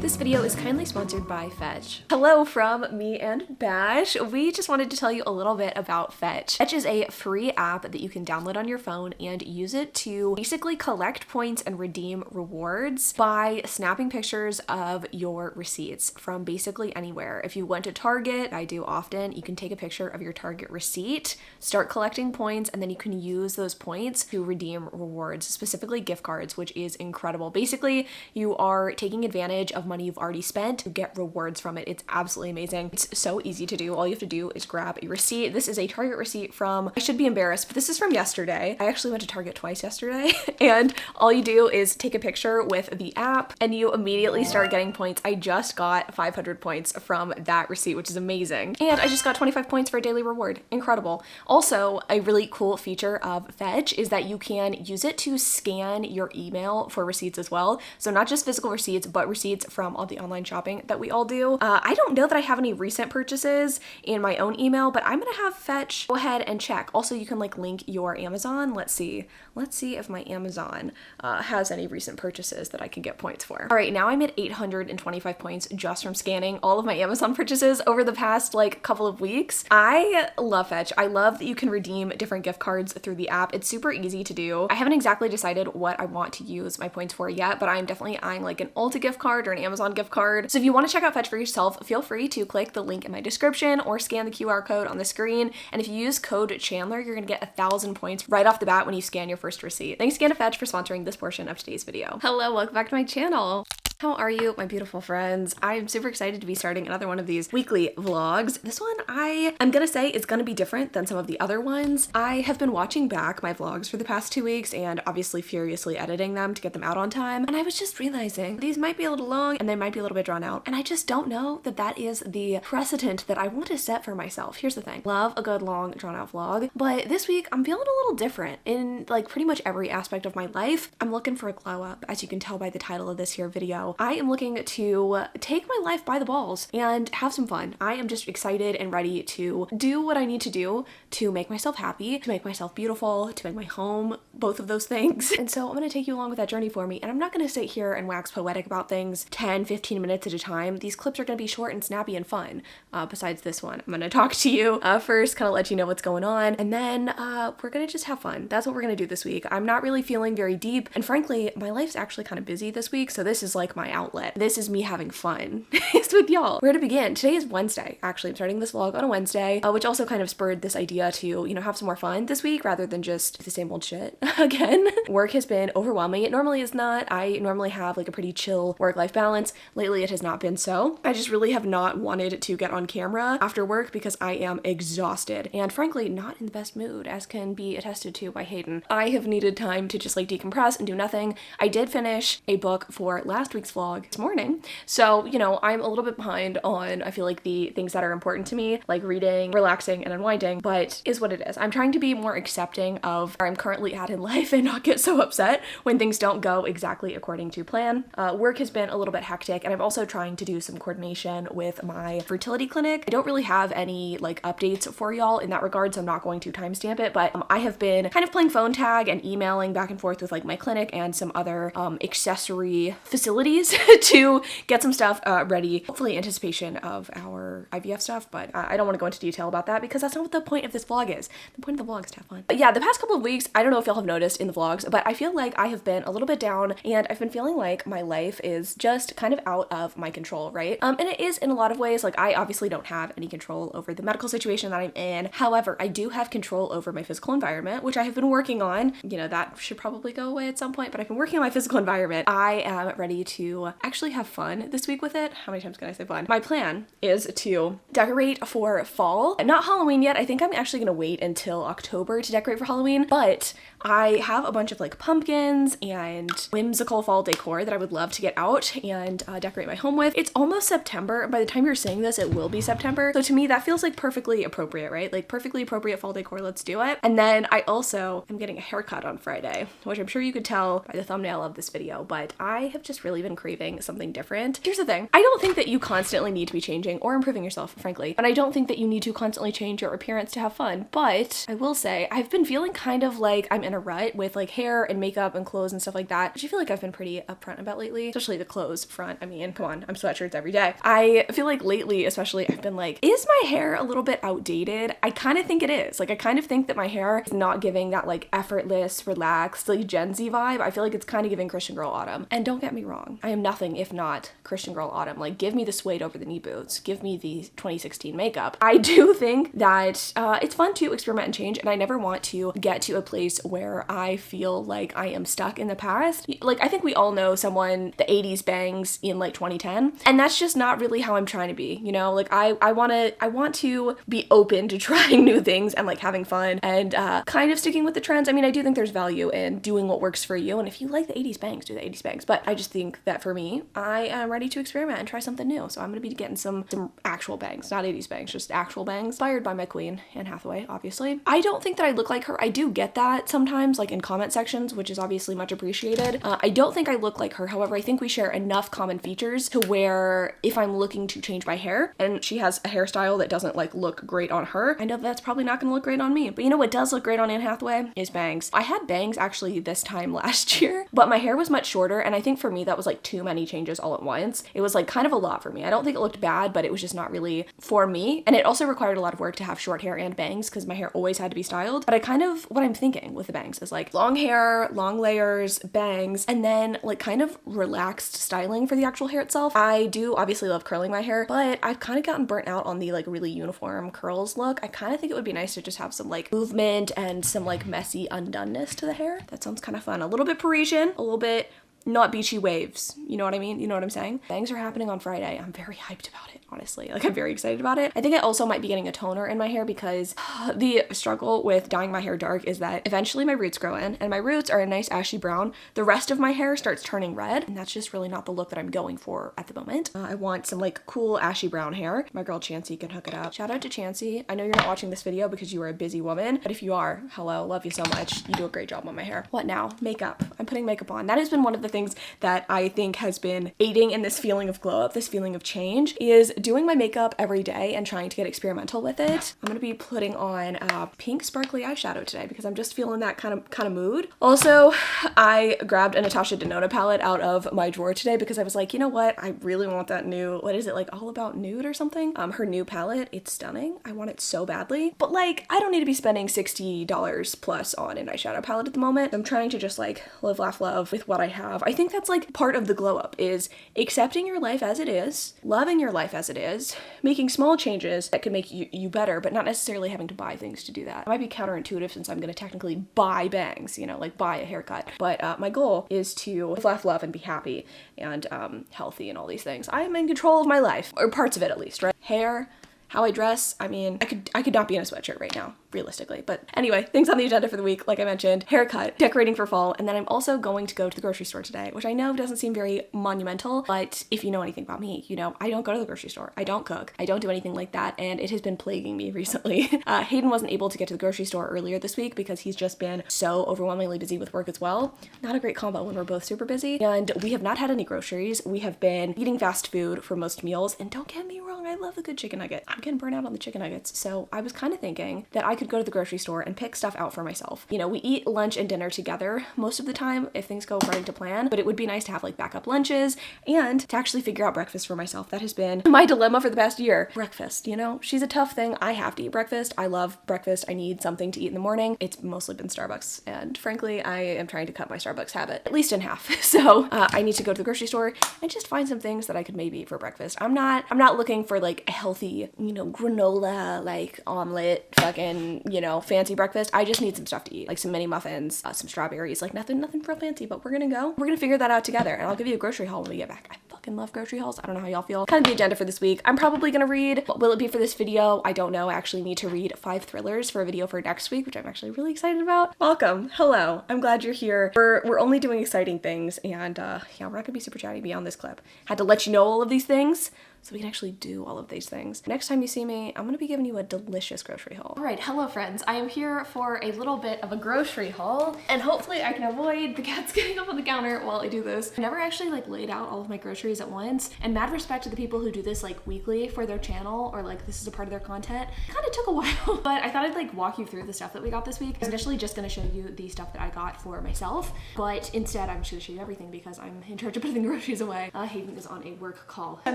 This video is kindly sponsored by Fetch. Hello from me and Bash. We just wanted to tell you a little bit about Fetch. Fetch is a free app that you can download on your phone and use it to basically collect points and redeem rewards by snapping pictures of your receipts from basically anywhere. If you went to Target, I do often, you can take a picture of your Target receipt, start collecting points, and then you can use those points to redeem rewards, specifically gift cards, which is incredible. Basically, you are taking advantage of money you've already spent to get rewards from it. It's absolutely amazing. It's so easy to do. All you have to do is grab a receipt. This is a Target receipt from, I should be embarrassed, but this is from yesterday. I actually went to Target twice yesterday, and all you do is take a picture with the app and you immediately start getting points. I just got 500 points from that receipt, which is amazing. And I just got 25 points for a daily reward. Incredible. Also, a really cool feature of Fetch is that you can use it to scan your email for receipts as well. So not just physical receipts, but receipts from all the online shopping that we all do. I don't know that I have any recent purchases in my own email, but I'm gonna have Fetch go ahead and check. Also, you can like link your Amazon. Let's see if my Amazon has any recent purchases that I can get points for. All right, now I'm at 825 points just from scanning all of my Amazon purchases over the past like couple of weeks. I love Fetch. I love that you can redeem different gift cards through the app. It's super easy to do. I haven't exactly decided what I want to use my points for yet, but I'm definitely eyeing like an Ulta gift card or an Amazon gift card. So if you want to check out Fetch for yourself, feel free to click the link in my description or scan the QR code on the screen. And if you use code Chandler, you're gonna get 1,000 points right off the bat when you scan your first receipt. Thanks again to Fetch for sponsoring this portion of today's video. Hello, welcome back to my channel. How are you, my beautiful friends? I'm super excited to be starting another one of these weekly vlogs. This one I'm gonna say is gonna be different than some of the other ones. I have been watching back my vlogs for the past 2 weeks and obviously furiously editing them to get them out on time. And I was just realizing these might be a little long and they might be a little bit drawn out. And I just don't know that that is the precedent that I want to set for myself. Here's the thing. Love a good long drawn out vlog, but this week I'm feeling a little different in like pretty much every aspect of my life. I'm looking for a glow up, as you can tell by the title of this here video. I am looking to take my life by the balls and have some fun. I am just excited and ready to do what I need to do to make myself happy, to make myself beautiful, to make my home, both of those things. And so I'm going to take you along with that journey for me. And I'm not going to sit here and wax poetic about things 10, 15 minutes at a time. These clips are going to be short and snappy and fun. Besides this one, I'm going to talk to you first, kind of let you know what's going on. And then we're going to just have fun. That's what we're going to do this week. I'm not really feeling very deep. And frankly, my life's actually kind of busy this week. So this is like my outlet. This is me having fun. It's with y'all. Where to begin? Today is Wednesday. Actually, I'm starting this vlog on a Wednesday, which also kind of spurred this idea to, you know, have some more fun this week rather than just the same old shit again. Work has been overwhelming. It normally is not. I normally have like a pretty chill work-life balance. Lately, it has not been so. I just really have not wanted to get on camera after work because I am exhausted and frankly not in the best mood, as can be attested to by Hayden. I have needed time to just like decompress and do nothing. I did finish a book for last week's vlog this morning. So, you know, I'm a little bit behind on, I feel like, the things that are important to me, like reading, relaxing, and unwinding, but is what it is. I'm trying to be more accepting of where I'm currently at in life and not get so upset when things don't go exactly according to plan. Work has been a little bit hectic, and I'm also trying to do some coordination with my fertility clinic. I don't really have any like updates for y'all in that regard, so I'm not going to timestamp it, but I have been kind of playing phone tag and emailing back and forth with like my clinic and some other accessory facilities to get some stuff ready, hopefully in anticipation of our IVF stuff, but I don't want to go into detail about that because that's not what the point of this vlog is. The point of the vlog is to have fun. But yeah, the past couple of weeks, I don't know if y'all have noticed in the vlogs, but I feel like I have been a little bit down and I've been feeling like my life is just kind of out of my control, right? And it is in a lot of ways. Like I obviously don't have any control over the medical situation that I'm in. However, I do have control over my physical environment, which I have been working on. You know, that should probably go away at some point, but I've been working on my physical environment. I am ready to actually have fun this week with it. How many times can I say fun? My plan is to decorate for fall. Not Halloween yet. I think I'm actually gonna wait until October to decorate for Halloween, but I have a bunch of like pumpkins and whimsical fall decor that I would love to get out and decorate my home with. It's almost September. By the time you're seeing this, it will be September. So to me, that feels like perfectly appropriate, right? Like perfectly appropriate fall decor. Let's do it. And then I also am getting a haircut on Friday, which I'm sure you could tell by the thumbnail of this video, but I have just really been been craving something different. Here's the thing. I don't think that you constantly need to be changing or improving yourself, frankly. And I don't think that you need to constantly change your appearance to have fun. But I will say, I've been feeling kind of like I'm in a rut with like hair and makeup and clothes and stuff like that, which I feel like I've been pretty upfront about lately, especially the clothes front. I mean, come on, I'm sweatshirts every day. I feel like lately, especially, I've been like, is my hair a little bit outdated? I kind of think it is. Like, I kind of think that my hair is not giving that like effortless, relaxed, like Gen Z vibe. I feel like it's kind of giving Christian Girl Autumn. And don't get me wrong, I am nothing if not Christian Girl Autumn. Like, give me the suede over the knee boots, give me the 2016 makeup. I do think that it's fun to experiment and change, and I never want to get to a place where I feel like I am stuck in the past. Like, I think we all know someone, the 80s bangs in like 2010, and that's just not really how I'm trying to be, you know? Like, I want to be open to trying new things and like having fun and kind of sticking with the trends. I mean, I do think there's value in doing what works for you, and if you like the 80s bangs, do the 80s bangs. But I just think that for me, I am ready to experiment and try something new. So I'm gonna be getting some actual bangs, not 80s bangs, just actual bangs, inspired by my queen, Anne Hathaway, obviously. I don't think that I look like her. I do get that sometimes, like in comment sections, which is obviously much appreciated. I don't think I look like her. However, I think we share enough common features to where if I'm looking to change my hair and she has a hairstyle that doesn't like look great on her, I know that's probably not gonna look great on me. But you know what does look great on Anne Hathaway is bangs. I had bangs actually this time last year, but my hair was much shorter, and I think for me that was like too many changes all at once. It was like kind of a lot for me. I don't think it looked bad, but it was just not really for me. And it also required a lot of work to have short hair and bangs because my hair always had to be styled. But what I'm thinking with the bangs is like long hair, long layers, bangs, and then like kind of relaxed styling for the actual hair itself. I do obviously love curling my hair, but I've kind of gotten burnt out on the like really uniform curls look. I kind of think it would be nice to just have some like movement and some like messy undoneness to the hair. That sounds kind of fun. A little bit Parisian, a little bit not beachy waves. You know what I mean? You know what I'm saying? Bangs are happening on Friday. I'm very hyped about it, honestly. Like, I'm very excited about it. I think I also might be getting a toner in my hair because the struggle with dyeing my hair dark is that eventually my roots grow in, and my roots are a nice ashy brown. The rest of my hair starts turning red, and that's just really not the look that I'm going for at the moment. I want some like cool ashy brown hair. My girl Chancey can hook it up. Shout out to Chancey. I know you're not watching this video because you are a busy woman, but if you are, hello, love you so much. You do a great job on my hair. What now? Makeup. I'm putting makeup on. That has been one of the things that I think has been aiding in this feeling of glow up, this feeling of change, is doing my makeup every day and trying to get experimental with it. I'm gonna be putting on pink sparkly eyeshadow today because I'm just feeling that kind of mood. Also, I grabbed a Natasha Denona palette out of my drawer today because I was like, you know what? I really want that new, what is it, like All About Nude or something? Her new palette, it's stunning. I want it so badly. But like, I don't need to be spending $60 plus on an eyeshadow palette at the moment. I'm trying to just like live, laugh, love with what I have. I think that's like part of the glow up is accepting your life as it is, loving your life as it is, making small changes that can make you better, but not necessarily having to buy things to do that. It might be counterintuitive since I'm going to technically buy bangs, you know, like buy a haircut. But my goal is to live, laugh, love, and be happy and healthy and all these things. I am in control of my life, or parts of it at least, right? Hair, how I dress. I mean, I could not be in a sweatshirt right now, realistically. But anyway, things on the agenda for the week, like I mentioned, haircut, decorating for fall, and then I'm also going to go to the grocery store today, which I know doesn't seem very monumental, but if you know anything about me, you know, I don't go to the grocery store. I don't cook. I don't do anything like that, and it has been plaguing me recently. Hayden wasn't able to get to the grocery store earlier this week because he's just been so overwhelmingly busy with work as well. Not a great combo when we're both super busy, and we have not had any groceries. We have been eating fast food for most meals, and don't get me wrong, I love a good chicken nugget. I'm getting burnt out on the chicken nuggets, so I was kind of thinking that I could go to the grocery store and pick stuff out for myself. You know, we eat lunch and dinner together most of the time if things go according to plan, but it would be nice to have like backup lunches and to actually figure out breakfast for myself. That has been my dilemma for the past year. Breakfast, you know, she's a tough thing. I have to eat breakfast. I love breakfast. I need something to eat in the morning. It's mostly been Starbucks, and frankly, I am trying to cut my Starbucks habit at least in half. So I need to go to the grocery store and just find some things that I could maybe eat for breakfast. I'm not looking for like a healthy, you know, granola, like omelet, fucking, you know, fancy breakfast. I just need some stuff to eat, like some mini muffins, some strawberries, like nothing real fancy, but we're gonna figure that out together, and I'll give you a grocery haul when we get back. I fucking love grocery hauls. I don't know how y'all feel. Kind of the agenda for this week. I'm probably gonna read, what will it be for this video? I don't know. I actually need to read 5 thrillers for a video for next week, which I'm actually really excited about. Welcome. Hello. I'm glad you're here. We're only doing exciting things, and yeah, we're not gonna be super chatty beyond this clip. Had to let you know all of these things so we can actually do all of these things. Next time you see me, I'm gonna be giving you a delicious grocery haul. All right, hello friends. I am here for a little bit of a grocery haul, and hopefully I can avoid the cats getting up on the counter while I do this. I never actually like laid out all of my groceries at once, and mad respect to the people who do this like weekly for their channel, or like this is a part of their content. It kind of took a while, but I thought I'd like walk you through the stuff that we got this week. I was initially just gonna show you the stuff that I got for myself, but instead I'm just gonna show you everything because I'm in charge of putting the groceries away. Hayden is on a work call. I'm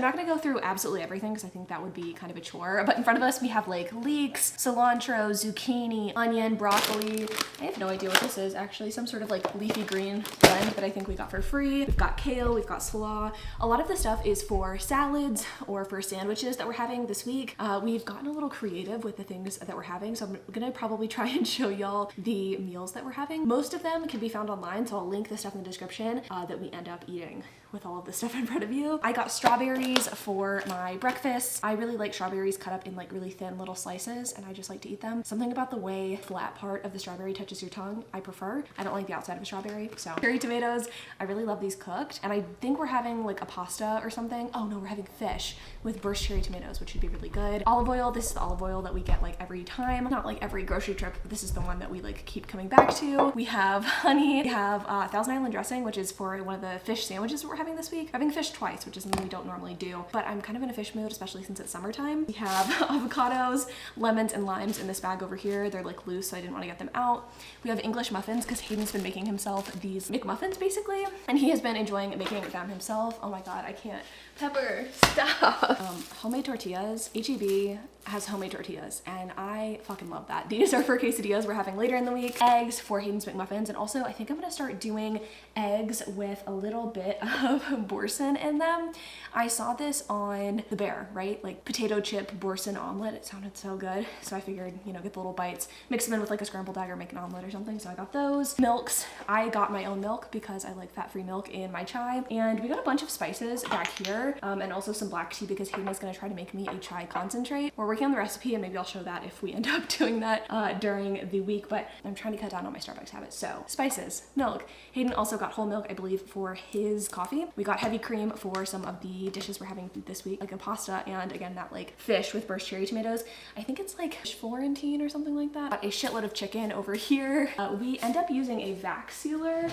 not gonna go through absolutely everything because I think that would be kind of a chore, but in front of us we have like leeks, cilantro, zucchini, onion, broccoli. I have no idea what this is actually, some sort of like leafy green blend that I think we got for free. We've got kale, we've got slaw. A lot of the stuff is for salads or for sandwiches that we're having this week. We've gotten a little creative with the things that we're having, so I'm gonna probably try and show y'all the meals that we're having. Most of them can be found online, so I'll link the stuff in the description that we end up eating with all of this stuff in front of you. I got strawberries for my breakfast. I really like strawberries cut up in like really thin little slices, and I just like to eat them. Something about the way flat part of the strawberry touches your tongue, I prefer. I don't like the outside of a strawberry. So cherry tomatoes, I really love these cooked, and I think we're having like a pasta or something. Oh no, we're having fish with burst cherry tomatoes, which would be really good. Olive oil, this is the olive oil that we get like every time. Not like every grocery trip, but this is the one that we like keep coming back to. We have honey, we have Thousand Island dressing, which is for one of the fish sandwiches that we're having this week. We're having fish twice, which is something we don't normally do, but I'm kind of in a fish mood, especially since it's summertime. We have avocados, lemons, and limes in this bag over here. They're like loose, so I didn't want to get them out. We have English muffins because Hayden's been making himself these McMuffins basically, and he has been enjoying making them himself. Oh my god, I can't. Pepper, stop. Homemade tortillas. HEB has homemade tortillas, and I fucking love that. These are for quesadillas we're having later in the week. Eggs for Hayden's McMuffins, and also I think I'm gonna start doing eggs with a little bit of boursin in them. I saw this on The Bear, right? Like potato chip boursin omelet. It sounded so good, so I figured, you know, get the little bites, mix them in with like a scrambled egg or make an omelet or something, so I got those. Milks. I got my own milk because I like fat-free milk in my chai, and we got a bunch of spices back here. And also some black tea because Hayden is going to try to make me a chai concentrate. We're working on the recipe, and maybe I'll show that if we end up doing that during the week, but I'm trying to cut down on my Starbucks habits. So spices, milk. Hayden also got whole milk, I believe, for his coffee. We got heavy cream for some of the dishes we're having this week, like a pasta, and again, that like fish with burst cherry tomatoes. I think it's like Florentine or something like that. Got a shitload of chicken over here. We end up using a vac sealer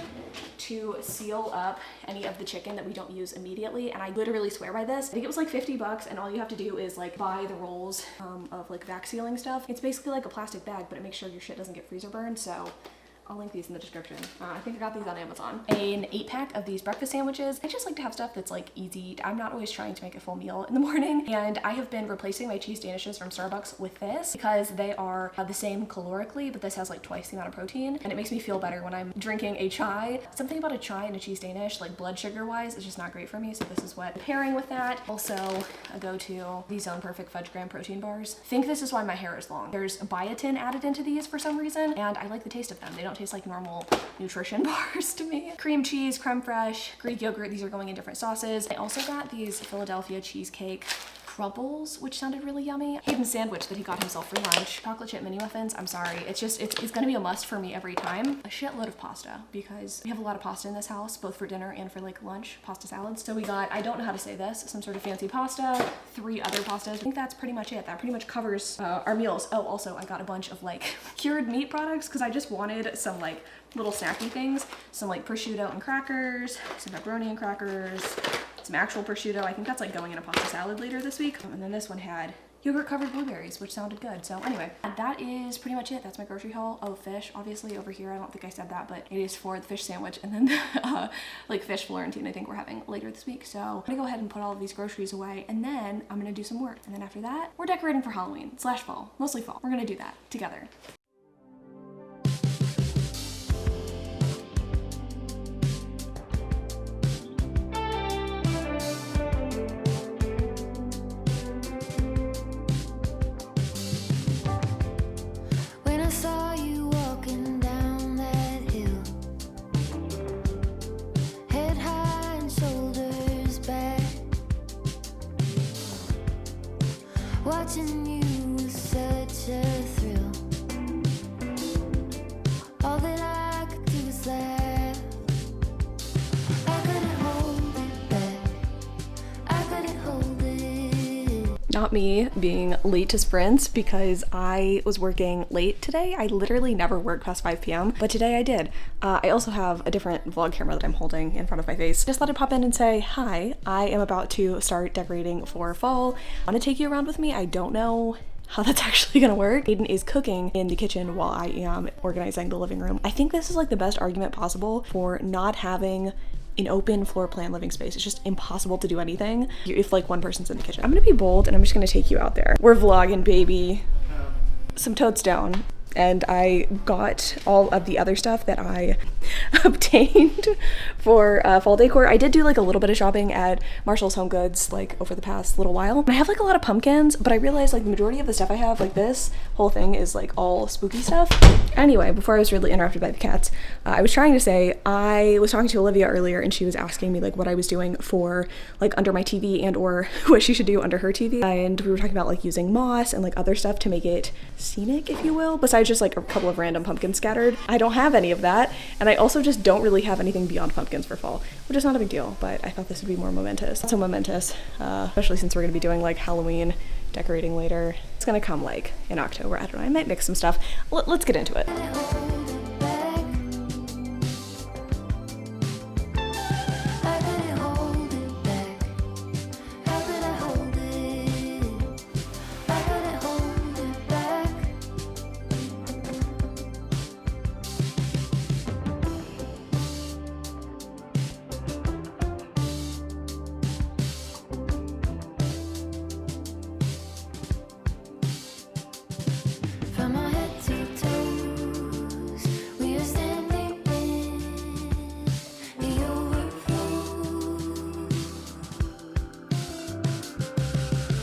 to seal up any of the chicken that we don't use immediately, and I literally swear by this. I think it was like 50 bucks, and all you have to do is like buy the rolls of like vac sealing stuff. It's basically like a plastic bag, but it makes sure your shit doesn't get freezer burned, so I'll link these in the description. I think I got these on Amazon. An 8-pack of these breakfast sandwiches. I just like to have stuff that's like easy. I'm not always trying to make a full meal in the morning, and I have been replacing my cheese danishes from Starbucks with this because they are the same calorically, but this has like twice the amount of protein, and it makes me feel better when I'm drinking a chai. Something about a chai and a cheese danish, like blood sugar wise, is just not great for me, so this is what I'm pairing with that. Also, a go-to, these Zone Perfect Fudge Graham protein bars. I think this is why my hair is long. There's biotin added into these for some reason, and I like the taste of them. They don't taste like normal nutrition bars to me. Cream cheese, creme fraiche, Greek yogurt. These are going in different sauces. I also got these Philadelphia cheesecake crumbles, which sounded really yummy. Hayden's sandwich that he got himself for lunch. Chocolate chip mini muffins. I'm sorry. It's gonna be a must for me every time. A shitload of pasta because we have a lot of pasta in this house, both for dinner and for like lunch, pasta salads. So we got, I don't know how to say this, some sort of fancy pasta, 3 other pastas. I think that's pretty much it. That pretty much covers our meals. Oh, also I got a bunch of like cured meat products because I just wanted some like little snacky things. Some like prosciutto and crackers, some pepperoni and crackers, some actual prosciutto. I think that's like going in a pasta salad later this week. And then this one had yogurt covered blueberries, which sounded good. So anyway, that is pretty much it. That's my grocery haul. Oh, fish, obviously over here. I don't think I said that, but it is for the fish sandwich, and then like fish Florentine I think we're having later this week. So I'm gonna go ahead and put all of these groceries away, and then I'm gonna do some work. And then after that, we're decorating for Halloween / fall, mostly fall. We're gonna do that together. Watching you was such a thrill. All that I could do was laugh. I couldn't hold it back. I couldn't hold it Not me being late to sprints because I was working late today. I literally never work past 5 p.m. but today I did. I also have a different vlog camera that I'm holding in front of my face. Just thought I'd pop in and say, hi, I am about to start decorating for fall. I want to take you around with me. I don't know how that's actually gonna work. Aiden is cooking in the kitchen while I am organizing the living room. I think this is like the best argument possible for not having an open floor plan living space. It's just impossible to do anything if like one person's in the kitchen. I'm gonna be bold and I'm just gonna take you out there. We're vlogging, baby. Some toadstone. And I got all of the other stuff that I obtained for fall decor. I did do like a little bit of shopping at Marshall's Home Goods like over the past little while. I have like a lot of pumpkins, but I realized like the majority of the stuff I have, like this whole thing is like all spooky stuff. Anyway, before I was really interrupted by the cats, I was trying to say, I was talking to Olivia earlier and she was asking me like what I was doing for like under my TV and or what she should do under her TV. And we were talking about like using moss and like other stuff to make it scenic, if you will, besides just like a couple of random pumpkins scattered. I don't have any of that, and I also just don't really have anything beyond pumpkins for fall, which is not a big deal, but I thought this would be more momentous. Not so momentous, especially since we're gonna be doing like Halloween decorating later. It's gonna come like in October. I don't know, I might mix some stuff. Let's get into it. From our head to toes, we are standing in the overflow.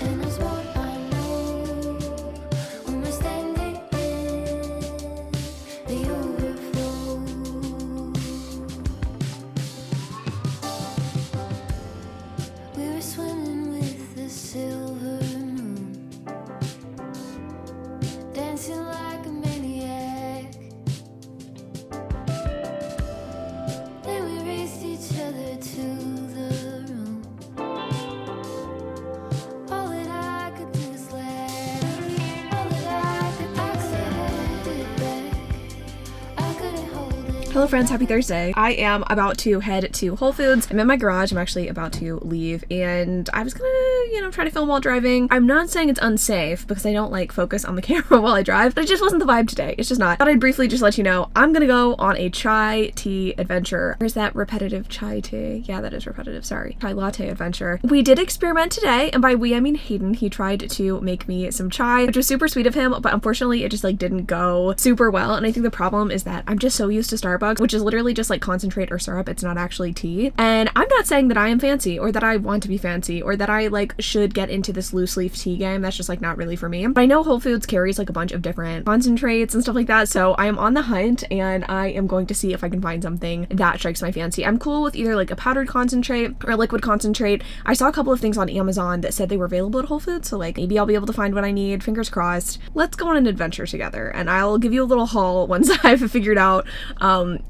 And that's what I know when we're standing in the overflow. We were swimming with the silver moon, dancing like a maniac. Then we raced each other to the room. All that I could do was laugh. All that I could hold it back. I couldn't hold it. Hello friends, happy Thursday. I am about to head to Whole Foods. I'm in my garage. I'm actually about to leave and I was gonna, try to film while driving. I'm not saying it's unsafe because I don't like focus on the camera while I drive, but it just wasn't the vibe today. It's just not. Thought I'd briefly just let you know I'm gonna go on a chai tea adventure. Where's that repetitive chai tea? Yeah, that is repetitive, sorry. Chai latte adventure. We did experiment today, and by we I mean Hayden. He tried to make me some chai, which was super sweet of him, but unfortunately it just like didn't go super well. And I think the problem is that I'm just so used to Starbucks, which is literally just like concentrate or syrup. It's not actually tea. And I'm not saying that I am fancy or that I want to be fancy or that I like should get into this loose leaf tea game. That's just like not really for me. But I know Whole Foods carries like a bunch of different concentrates and stuff like that. So I am on the hunt and I am going to see if I can find something that strikes my fancy. I'm cool with either like a powdered concentrate or a liquid concentrate. I saw a couple of things on Amazon that said they were available at Whole Foods. So like maybe I'll be able to find what I need. Fingers crossed. Let's go on an adventure together and I'll give you a little haul once I've figured out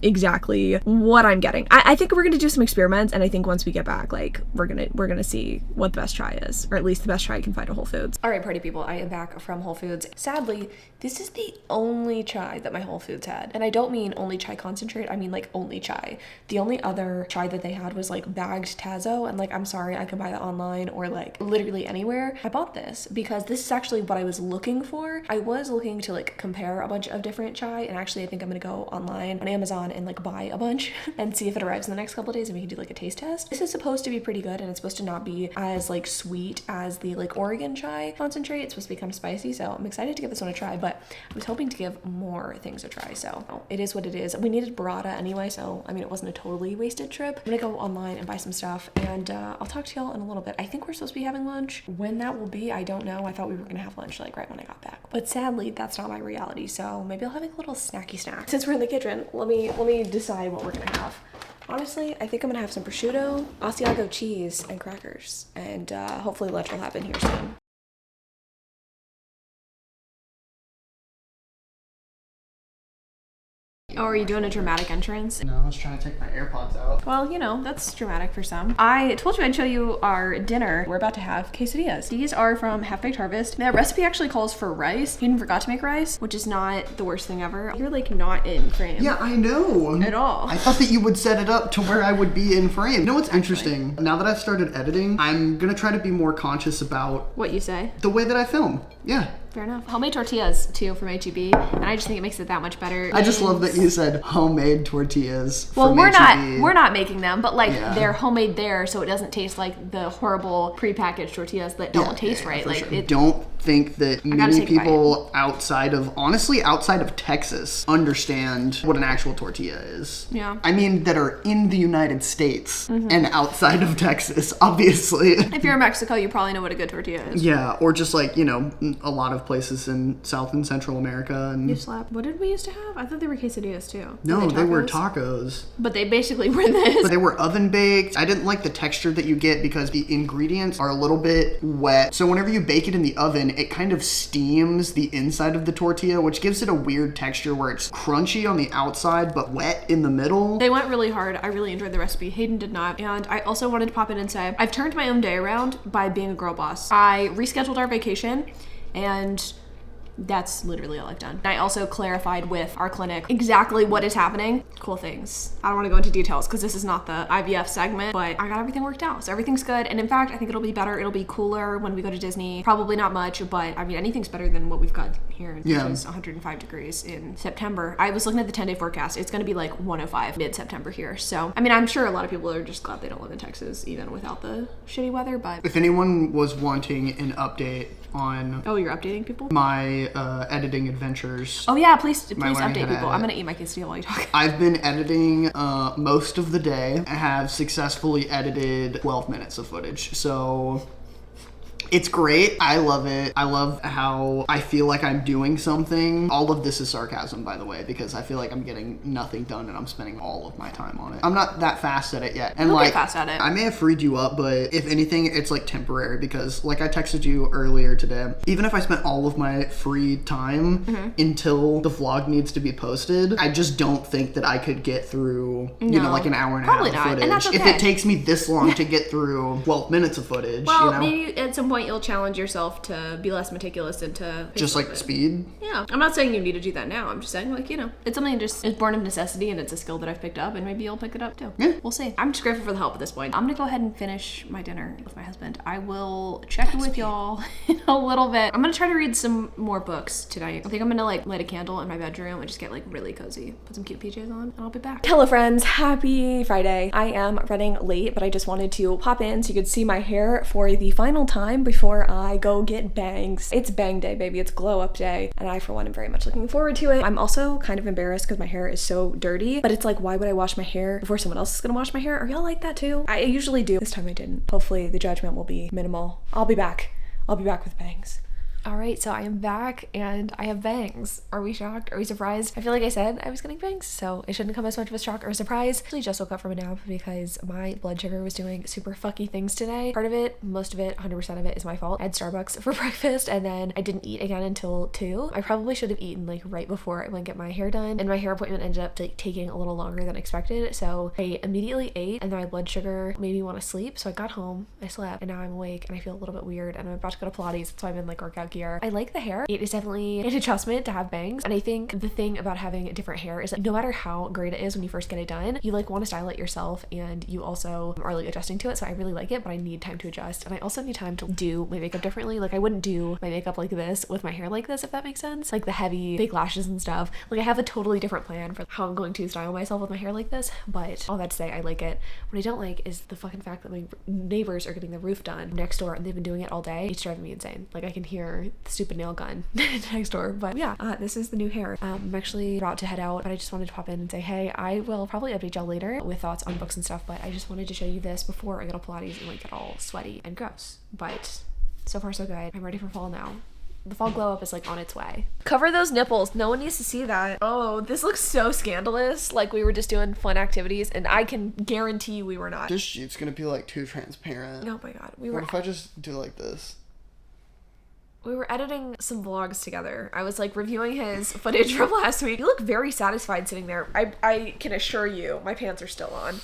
exactly what I'm getting. I think we're gonna do some experiments, and I think once we get back, like we're gonna see what the best chai is, or at least the best chai I can find at Whole Foods. All right, party people, I am back from Whole Foods. Sadly, this is the only chai that my Whole Foods had, and I don't mean only chai concentrate. I mean like only chai. The only other chai that they had was like bagged Tazo, and like I'm sorry, I could buy that online or like literally anywhere. I bought this because this is actually what I was looking for. I was looking to like compare a bunch of different chai, and actually I think I'm gonna go online on Amazon and like buy a bunch and see if it arrives in the next couple of days and we can do like a taste test. This is supposed to be pretty good, and it's supposed to not be as like sweet as the like Oregon chai concentrate. It's supposed to be kind of spicy, so I'm excited to give this one a try, but I was hoping to give more things a try, so it is what it is. We needed burrata anyway, so I mean it wasn't a totally wasted trip. I'm gonna go online and buy some stuff, and I'll talk to y'all in a little bit. I think we're supposed to be having lunch. When that will be, I don't know. I thought we were gonna have lunch like right when I got back, but sadly that's not my reality, so maybe I'll have like a little snacky snack. Since we're in the kitchen, let me decide what we're gonna have. Honestly, I think I'm gonna have some prosciutto, Asiago cheese, and crackers, and hopefully lunch will happen here soon. Oh, are you doing a dramatic entrance? No, I was trying to take my AirPods out. Well, you know, that's dramatic for some. I told you I'd show you our dinner. We're about to have quesadillas. These are from Half Baked Harvest. The recipe actually calls for rice. Hayden forgot to make rice, which is not the worst thing ever. You're like not in frame. Yeah, I know. At all. I thought that you would set it up to where I would be in frame. You know what's interesting? Now that I've started editing, I'm gonna try to be more conscious about What you say? the way that I film. Yeah. Fair enough. Homemade tortillas too from HEB, and I just think it makes it that much better. I just love that you said homemade tortillas. Well, from we're HEB. not making them, but like Yeah. they're homemade there, so it doesn't taste like the horrible prepackaged tortillas that don't taste right. for Like sure. it. Don't think that gotta many take a bite. people outside of Texas understand what an actual tortilla is. Yeah. I mean, that are in the United States Mm-hmm. and outside of Texas, obviously. If you're in Mexico, you probably know what a good tortilla is. Yeah, or just like, you know, a lot of places in South and Central America. And You slap. What did we used to have? I thought they were quesadillas too. no, they were tacos? tacos. But they basically were this. But they were oven baked. I didn't like the texture that you get because the ingredients are a little bit wet. So whenever you bake it in the oven, it kind of steams the inside of the tortilla, which gives it a weird texture where it's crunchy on the outside but wet in the middle. They went really hard. I really enjoyed the recipe. Hayden did not. And I also wanted to pop in and say, I've turned my own day around by being a girl boss. I rescheduled our vacation and that's literally all I've done. I also clarified with our clinic exactly what is happening. Cool things. I don't want to go into details because this is not the IVF segment, but I got everything worked out. So everything's good. And in fact, I think it'll be better. It'll be cooler when we go to Disney. Probably not much, but I mean, anything's better than what we've got here, which is 105 degrees in September. I was looking at the 10-day forecast. It's going to be like 105 mid-September here. So, I mean, I'm sure a lot of people are just glad they don't live in Texas, even without the shitty weather, but... If anyone was wanting an update on Oh, you're updating people? my editing adventures, Oh yeah, please learning how update to people. I'm edit. gonna eat my quesadilla while you talk. I've been editing most of the day. I have successfully edited 12 minutes of footage. So it's great. I love it. I love how I feel like I'm doing something. All of this is sarcasm, by the way, because I feel like I'm getting nothing done and I'm spending all of my time on it. I'm not that fast at it yet. And You'll get like, fast at it. I may have freed you up, but if anything, it's like temporary because like I texted you earlier today, even if I spent all of my free time until the vlog needs to be posted, I just don't think that I could get through, you know, No. like an hour and Probably a half not, of and footage. that's If okay. it takes me this long to get through 12 minutes of footage, Well, you know? maybe at some point you'll challenge yourself to be less meticulous and to pace Just a like little bit. speed. Yeah, I'm not saying you need to do that now. I'm just saying, like, you know, it's something just it's born of necessity and it's a skill that I've picked up, and maybe you'll pick it up too. Yeah. We'll see. I'm just grateful for the help at this point. I'm gonna go ahead and finish my dinner with my husband. I will check in with y'all in a little bit. I'm gonna try to read some more books tonight. I think I'm gonna like light a candle in my bedroom and just get like really cozy, put some cute PJs on, and I'll be back. Hello friends, happy Friday. I am running late, but I just wanted to pop in so you could see my hair for the final time before I go get bangs. It's bang day, baby. It's glow up day. And I, for one, am very much looking forward to it. I'm also kind of embarrassed because my hair is so dirty, but it's like, why would I wash my hair before someone else is gonna wash my hair? Are y'all like that too? I usually do. This time I didn't. Hopefully the judgment will be minimal. I'll be back. I'll be back with bangs. All right, so I am back and I have bangs. Are we shocked? Are we surprised? I feel like I said I was getting bangs, so it shouldn't come as much of a shock or a surprise. I actually just woke up from a nap because my blood sugar was doing super fucky things today. Part of it, most of it, 100% of it is my fault. I had Starbucks for breakfast and then I didn't eat again until 2. I probably should have eaten like right before I went get my hair done, and my hair appointment ended up like taking a little longer than expected. So I immediately ate and then my blood sugar made me want to sleep. So I got home, I slept, and now I'm awake and I feel a little bit weird and I'm about to go to Pilates. That's why I'm in like workout gear. I like the hair. It is definitely an adjustment to have bangs, and I think the thing about having different hair is that no matter how great it is when you first get it done, you like want to style it yourself and you also are like adjusting to it. So I really like it, but I need time to adjust, and I also need time to do my makeup differently. Like I wouldn't do my makeup like this with my hair like this, if that makes sense. Like the heavy fake lashes and stuff. Like I have a totally different plan for how I'm going to style myself with my hair like this, but all that to say, I like it. What I don't like is the fucking fact that my neighbors are getting the roof done next door and they've been doing it all day. It's driving me insane. Like I can hear the stupid nail gun next door. But yeah, this is the new hair. I'm actually about to head out, but I just wanted to pop in and say, hey, I will probably update y'all later with thoughts on books and stuff, but I just wanted to show you this before I go to Pilates and like get all sweaty and gross. But so far so good. I'm ready for fall now. The fall glow up is like on its way. Cover those nipples. No one needs to see that. Oh, this looks so scandalous. Like we were just doing fun activities, and I can guarantee we were not. This sheet's gonna be like too transparent. Oh my god, we What were. if I just do like this? We were editing some vlogs together. I was like reviewing his footage from last week. You look very satisfied sitting there. I can assure you, my pants are still on.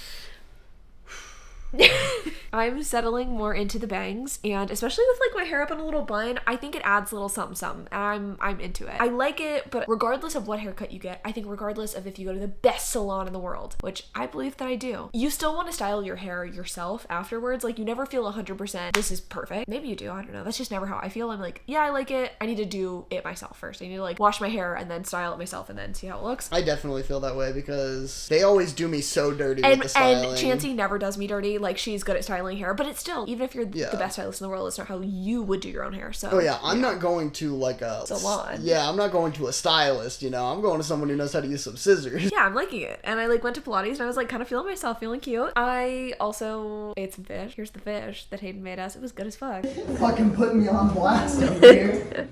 I'm settling more into the bangs, and especially with like my hair up in a little bun, I think it adds a little something, and I'm into it. I like it, but regardless of what haircut you get, I think regardless of if you go to the best salon in the world, which I believe that I do, you still want to style your hair yourself afterwards. Like, you never feel 100% this is perfect. Maybe you do, I don't know. That's just never how I feel. I'm like, yeah, I like it. I need to do it myself first. I need to like wash my hair and then style it myself and then see how it looks. I definitely feel that way because they always do me so dirty with the styling. And Chancey never does me dirty. Like, she's good at styling hair, but it's still, even if you're the best stylist in the world, it's not how you would do your own hair. So I'm not going to like a salon. I'm not going to a stylist, you know. I'm going to someone who knows how to use some scissors. Yeah, I'm liking it. And I like went to Pilates and I was like kind of feeling myself, feeling cute. I also ate some fish. Here's the fish that Hayden made us. It was good as fuck. Fucking putting me on blast over here.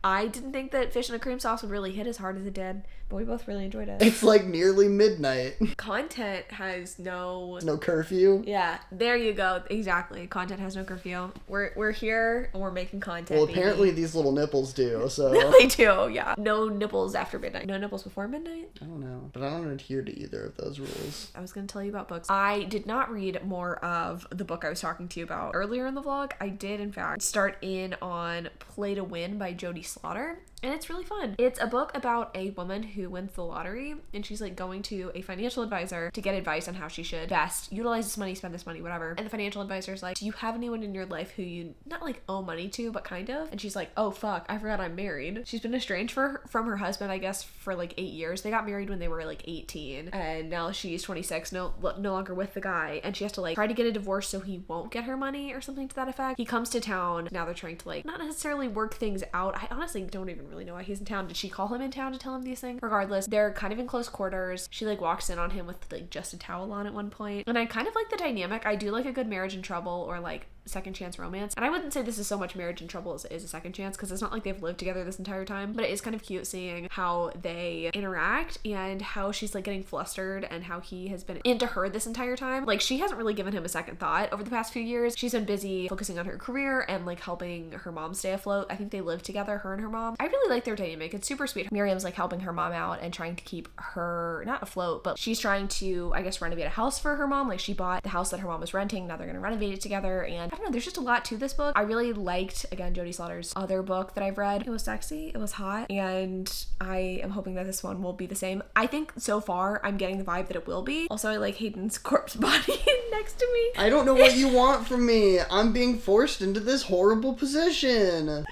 I didn't think that fish and a cream sauce would really hit as hard as it did, but we both really enjoyed it. It's like nearly midnight. Content has no curfew. Yeah, there you go. Exactly. Content has no curfew. We're here and we're making content. Well, apparently these little nipples do, so. They do, yeah. No nipples after midnight. No nipples before midnight? I don't know, but I don't adhere to either of those rules. I was going to tell you about books. I did not read more of the book I was talking to you about earlier in the vlog. I did, in fact, start in on Play to Win by Jodie Slaughter. And it's really fun. It's a book about a woman who wins the lottery, and she's like going to a financial advisor to get advice on how she should best utilize this money, spend this money, whatever. And the financial advisor's like, do you have anyone in your life who you not like owe money to, but kind of? And she's like, oh fuck, I forgot I'm married. She's been estranged from her husband, I guess, for like 8 years. They got married when they were like 18, and now she's 26, no longer with the guy, and she has to like try to get a divorce so he won't get her money or something to that effect. He comes to town. Now they're trying to like not necessarily work things out. I honestly don't even really know why he's in town. Did she call him in town to tell him these things? Regardless, they're kind of in close quarters. She like walks in on him with like just a towel on at one point, and I kind of like the dynamic. I do like a good marriage in trouble or like second chance romance, and I wouldn't say this is so much marriage in trouble as it is a second chance, because it's not like they've lived together this entire time, but it is kind of cute seeing how they interact and how she's like getting flustered and how he has been into her this entire time. Like, she hasn't really given him a second thought over the past few years. She's been busy focusing on her career and like helping her mom stay afloat. I think they live together, her and her mom. I really like their dynamic. It's super sweet. Miriam's like helping her mom out and trying to keep her not afloat, but she's trying to, I guess, renovate a house for her mom. Like, she bought the house that her mom was renting. Now they're gonna renovate it together, and I don't know, there's just a lot to this book. I really liked, again, Jodie Slaughter's other book that I've read. It was sexy, it was hot, and I am hoping that this one will be the same. I think so far I'm getting the vibe that it will be. Also, I like Hayden's corpse body next to me. I don't know what you want from me. I'm being forced into this horrible position.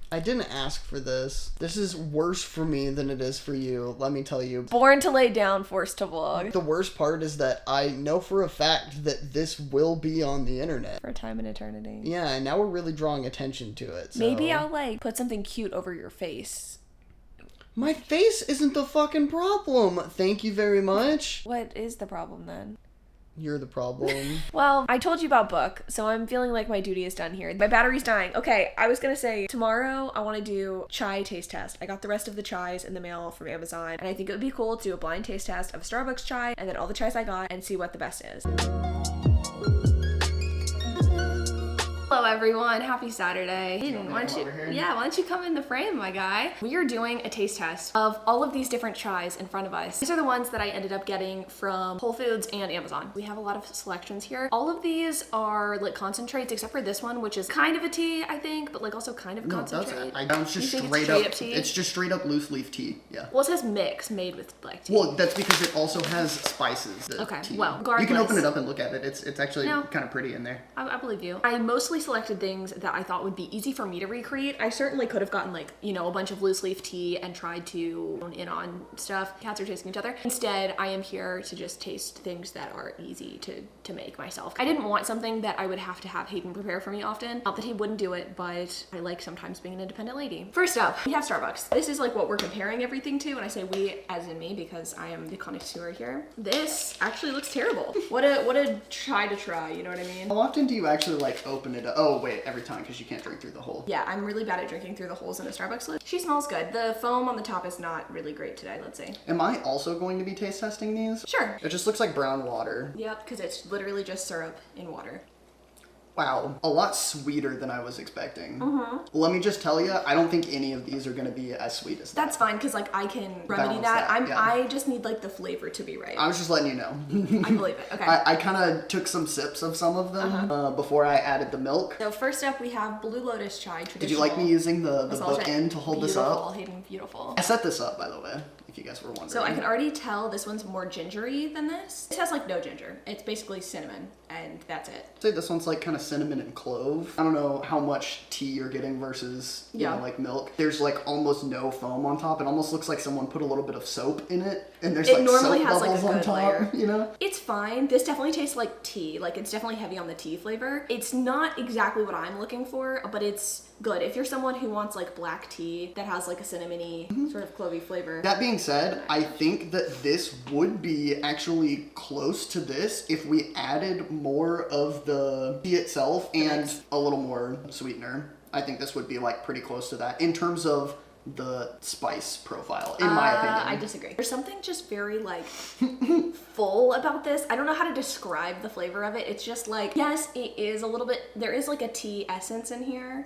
I didn't ask for this. This is worse for me than it is for you, let me tell you. Born to lay down, forced to vlog. The worst part is that I know for a fact that this will be on the internet. For a time and eternity. Yeah, and now we're really drawing attention to it. So. Maybe I'll like put something cute over your face. My face isn't the fucking problem. Thank you very much. What is the problem then? You're the problem. Well, I told you about book, so I'm feeling like my duty is done here. My battery's dying. Okay, I was gonna say tomorrow I want to do chai taste test. I got the rest of the chais in the mail from Amazon, and I think it would be cool to do a blind taste test of a Starbucks chai and then all the chais I got and see what the best is. Hello everyone, happy Saturday. Hayden, why don't you come in the frame, my guy? We are doing a taste test of all of these different chais in front of us. These are the ones that I ended up getting from Whole Foods and Amazon. We have a lot of selections here. All of these are like concentrates, except for this one, which is kind of a tea, I think, but like also kind of a concentrate. It's just straight up tea. It's just straight up loose leaf tea, yeah. Well, it says mix, made with black tea. Well, that's because it also has spices. Okay, tea. well, regardless. You can open it up and look at it. It's actually kind of pretty in there. I believe you. I mostly selected things that I thought would be easy for me to recreate. I certainly could have gotten like, you know, a bunch of loose leaf tea and tried to hone in on stuff. Cats are tasting each other. Instead, I am here to just taste things that are easy to make myself. I didn't want something that I would have to have Hayden prepare for me often. Not that he wouldn't do it, but I like sometimes being an independent lady. First up, we have Starbucks. This is like what we're comparing everything to, and I say we as in me because I am the connoisseur here. This actually looks terrible. What a try to try, you know what I mean? How often do you actually like open it up? Oh wait, every time, because you can't drink through the hole. Yeah, I'm really bad at drinking through the holes in a Starbucks lid. She smells good. The foam on the top is not really great today, let's see. Am I also going to be taste testing these? Sure. It just looks like brown water. Yep, because it's literally just syrup in water. Wow, a lot sweeter than I was expecting. Let me just tell you, I don't think any of these are gonna be as sweet as that. That's fine, because like I can remedy Balance that. that, yeah. I just need like the flavor to be right. I was just letting you know. I believe it. Okay. I kind of took some sips of some of them before I added the milk. So first up we have Blue Lotus chai traditional. Did you like me using the Smells bookend to hold this beautiful, up? Hayden, beautiful. I set this up, by the way, if you guys were wondering. So I can already tell this one's more gingery than this. This has like no ginger. It's basically cinnamon and that's it. I'd say this one's like kind of cinnamon and clove. I don't know how much tea you're getting versus, you know, like milk. There's like almost no foam on top. It almost looks like someone put a little bit of soap in it. And there's like normally soap has like bubbles a on good top, layer. you know? It's fine. This definitely tastes like tea. Like it's definitely heavy on the tea flavor. It's not exactly what I'm looking for, but it's good. If you're someone who wants like black tea that has like a cinnamony sort of clovey flavor. That being said, I think that this would be actually close to this if we added more of the tea itself and a little more sweetener. I think this would be like pretty close to that in terms of the spice profile, in my opinion. I disagree. There's something just very like full about this. I don't know how to describe the flavor of it. It's just like, yes, it is a little bit, there is like a tea essence in here.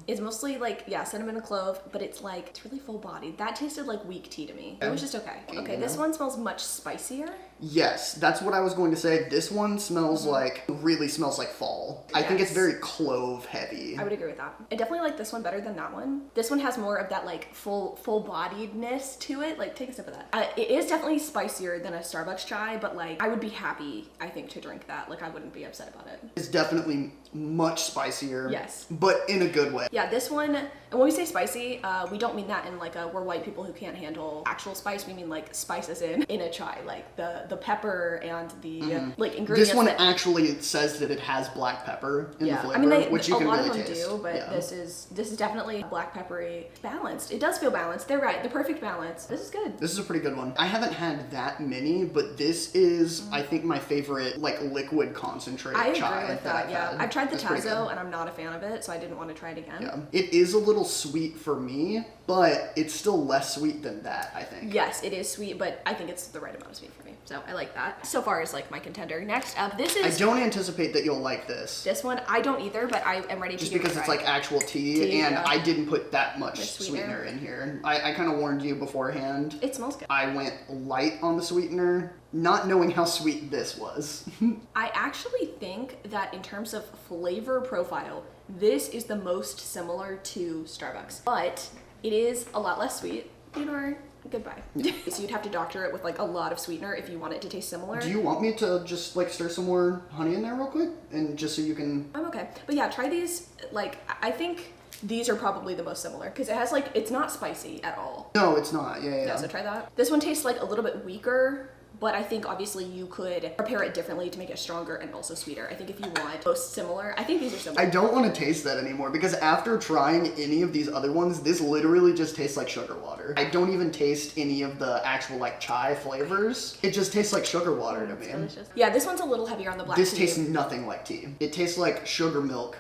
It's mostly like, yeah, cinnamon and clove, but it's like, it's really full bodied. That tasted like weak tea to me. It was just okay. Okay, this one smells much spicier. Yes, that's what I was going to say. This one smells like, really smells like fall. I think it's very clove heavy. I would agree with that. I definitely like this one better than that one. This one has more of that like full-bodiedness to it. Like take a sip of that. It is definitely spicier than a Starbucks chai, but like I would be happy, I think, to drink that. Like I wouldn't be upset about it. It's definitely much spicier. Yes. But in a good way. Yeah, this one, and when we say spicy, we don't mean that in like a we're white people who can't handle actual spice. We mean like spices in a chai, like the pepper and the like ingredients. This one actually says that it has black pepper in the flavor, I mean, which you a can lot really of them taste. do, but this is definitely black peppery, balanced. It does feel balanced. They're right, the perfect balance. This is good. This is a pretty good one. I haven't had that many, but this is, I think, my favorite like liquid concentrate I chai agree with that that. Yeah, I've tried the That's pretty good. Tazo, and I'm not a fan of it, so I didn't want to try it again. Yeah, it is a little sweet for me, but it's still less sweet than that, I think. Yes, it is sweet, but I think it's the right amount of sweet for me, so I like that. So far is like my contender. Next up, this is. I don't anticipate that you'll like this. This one, I don't either, but I am ready to Just give it a because it's try. like actual tea and yeah. I didn't put that much The sweetener sweetener. in here. I kind of warned you beforehand. It smells good. I went light on the sweetener, not knowing how sweet this was. I actually think that in terms of flavor profile, this is the most similar to Starbucks, but it is a lot less sweet. Theodore, goodbye. So you'd have to doctor it with like a lot of sweetener if you want it to taste similar. Do you want me to just like stir some more honey in there real quick? And just so you can... I'm okay. But yeah, try these. Like, I think these are probably the most similar because it has like, it's not spicy at all. No, it's not. Yeah. Yeah, so try that. This one tastes like a little bit weaker, but I think obviously you could prepare it differently to make it stronger and also sweeter. I think if you want most similar, I think these are similar. I don't want to taste that anymore because after trying any of these other ones, this literally just tastes like sugar water. I don't even taste any of the actual like chai flavors. It just tastes like sugar water to me. Delicious. Yeah, this one's a little heavier on the black This tea. tastes nothing like tea. It tastes like sugar milk.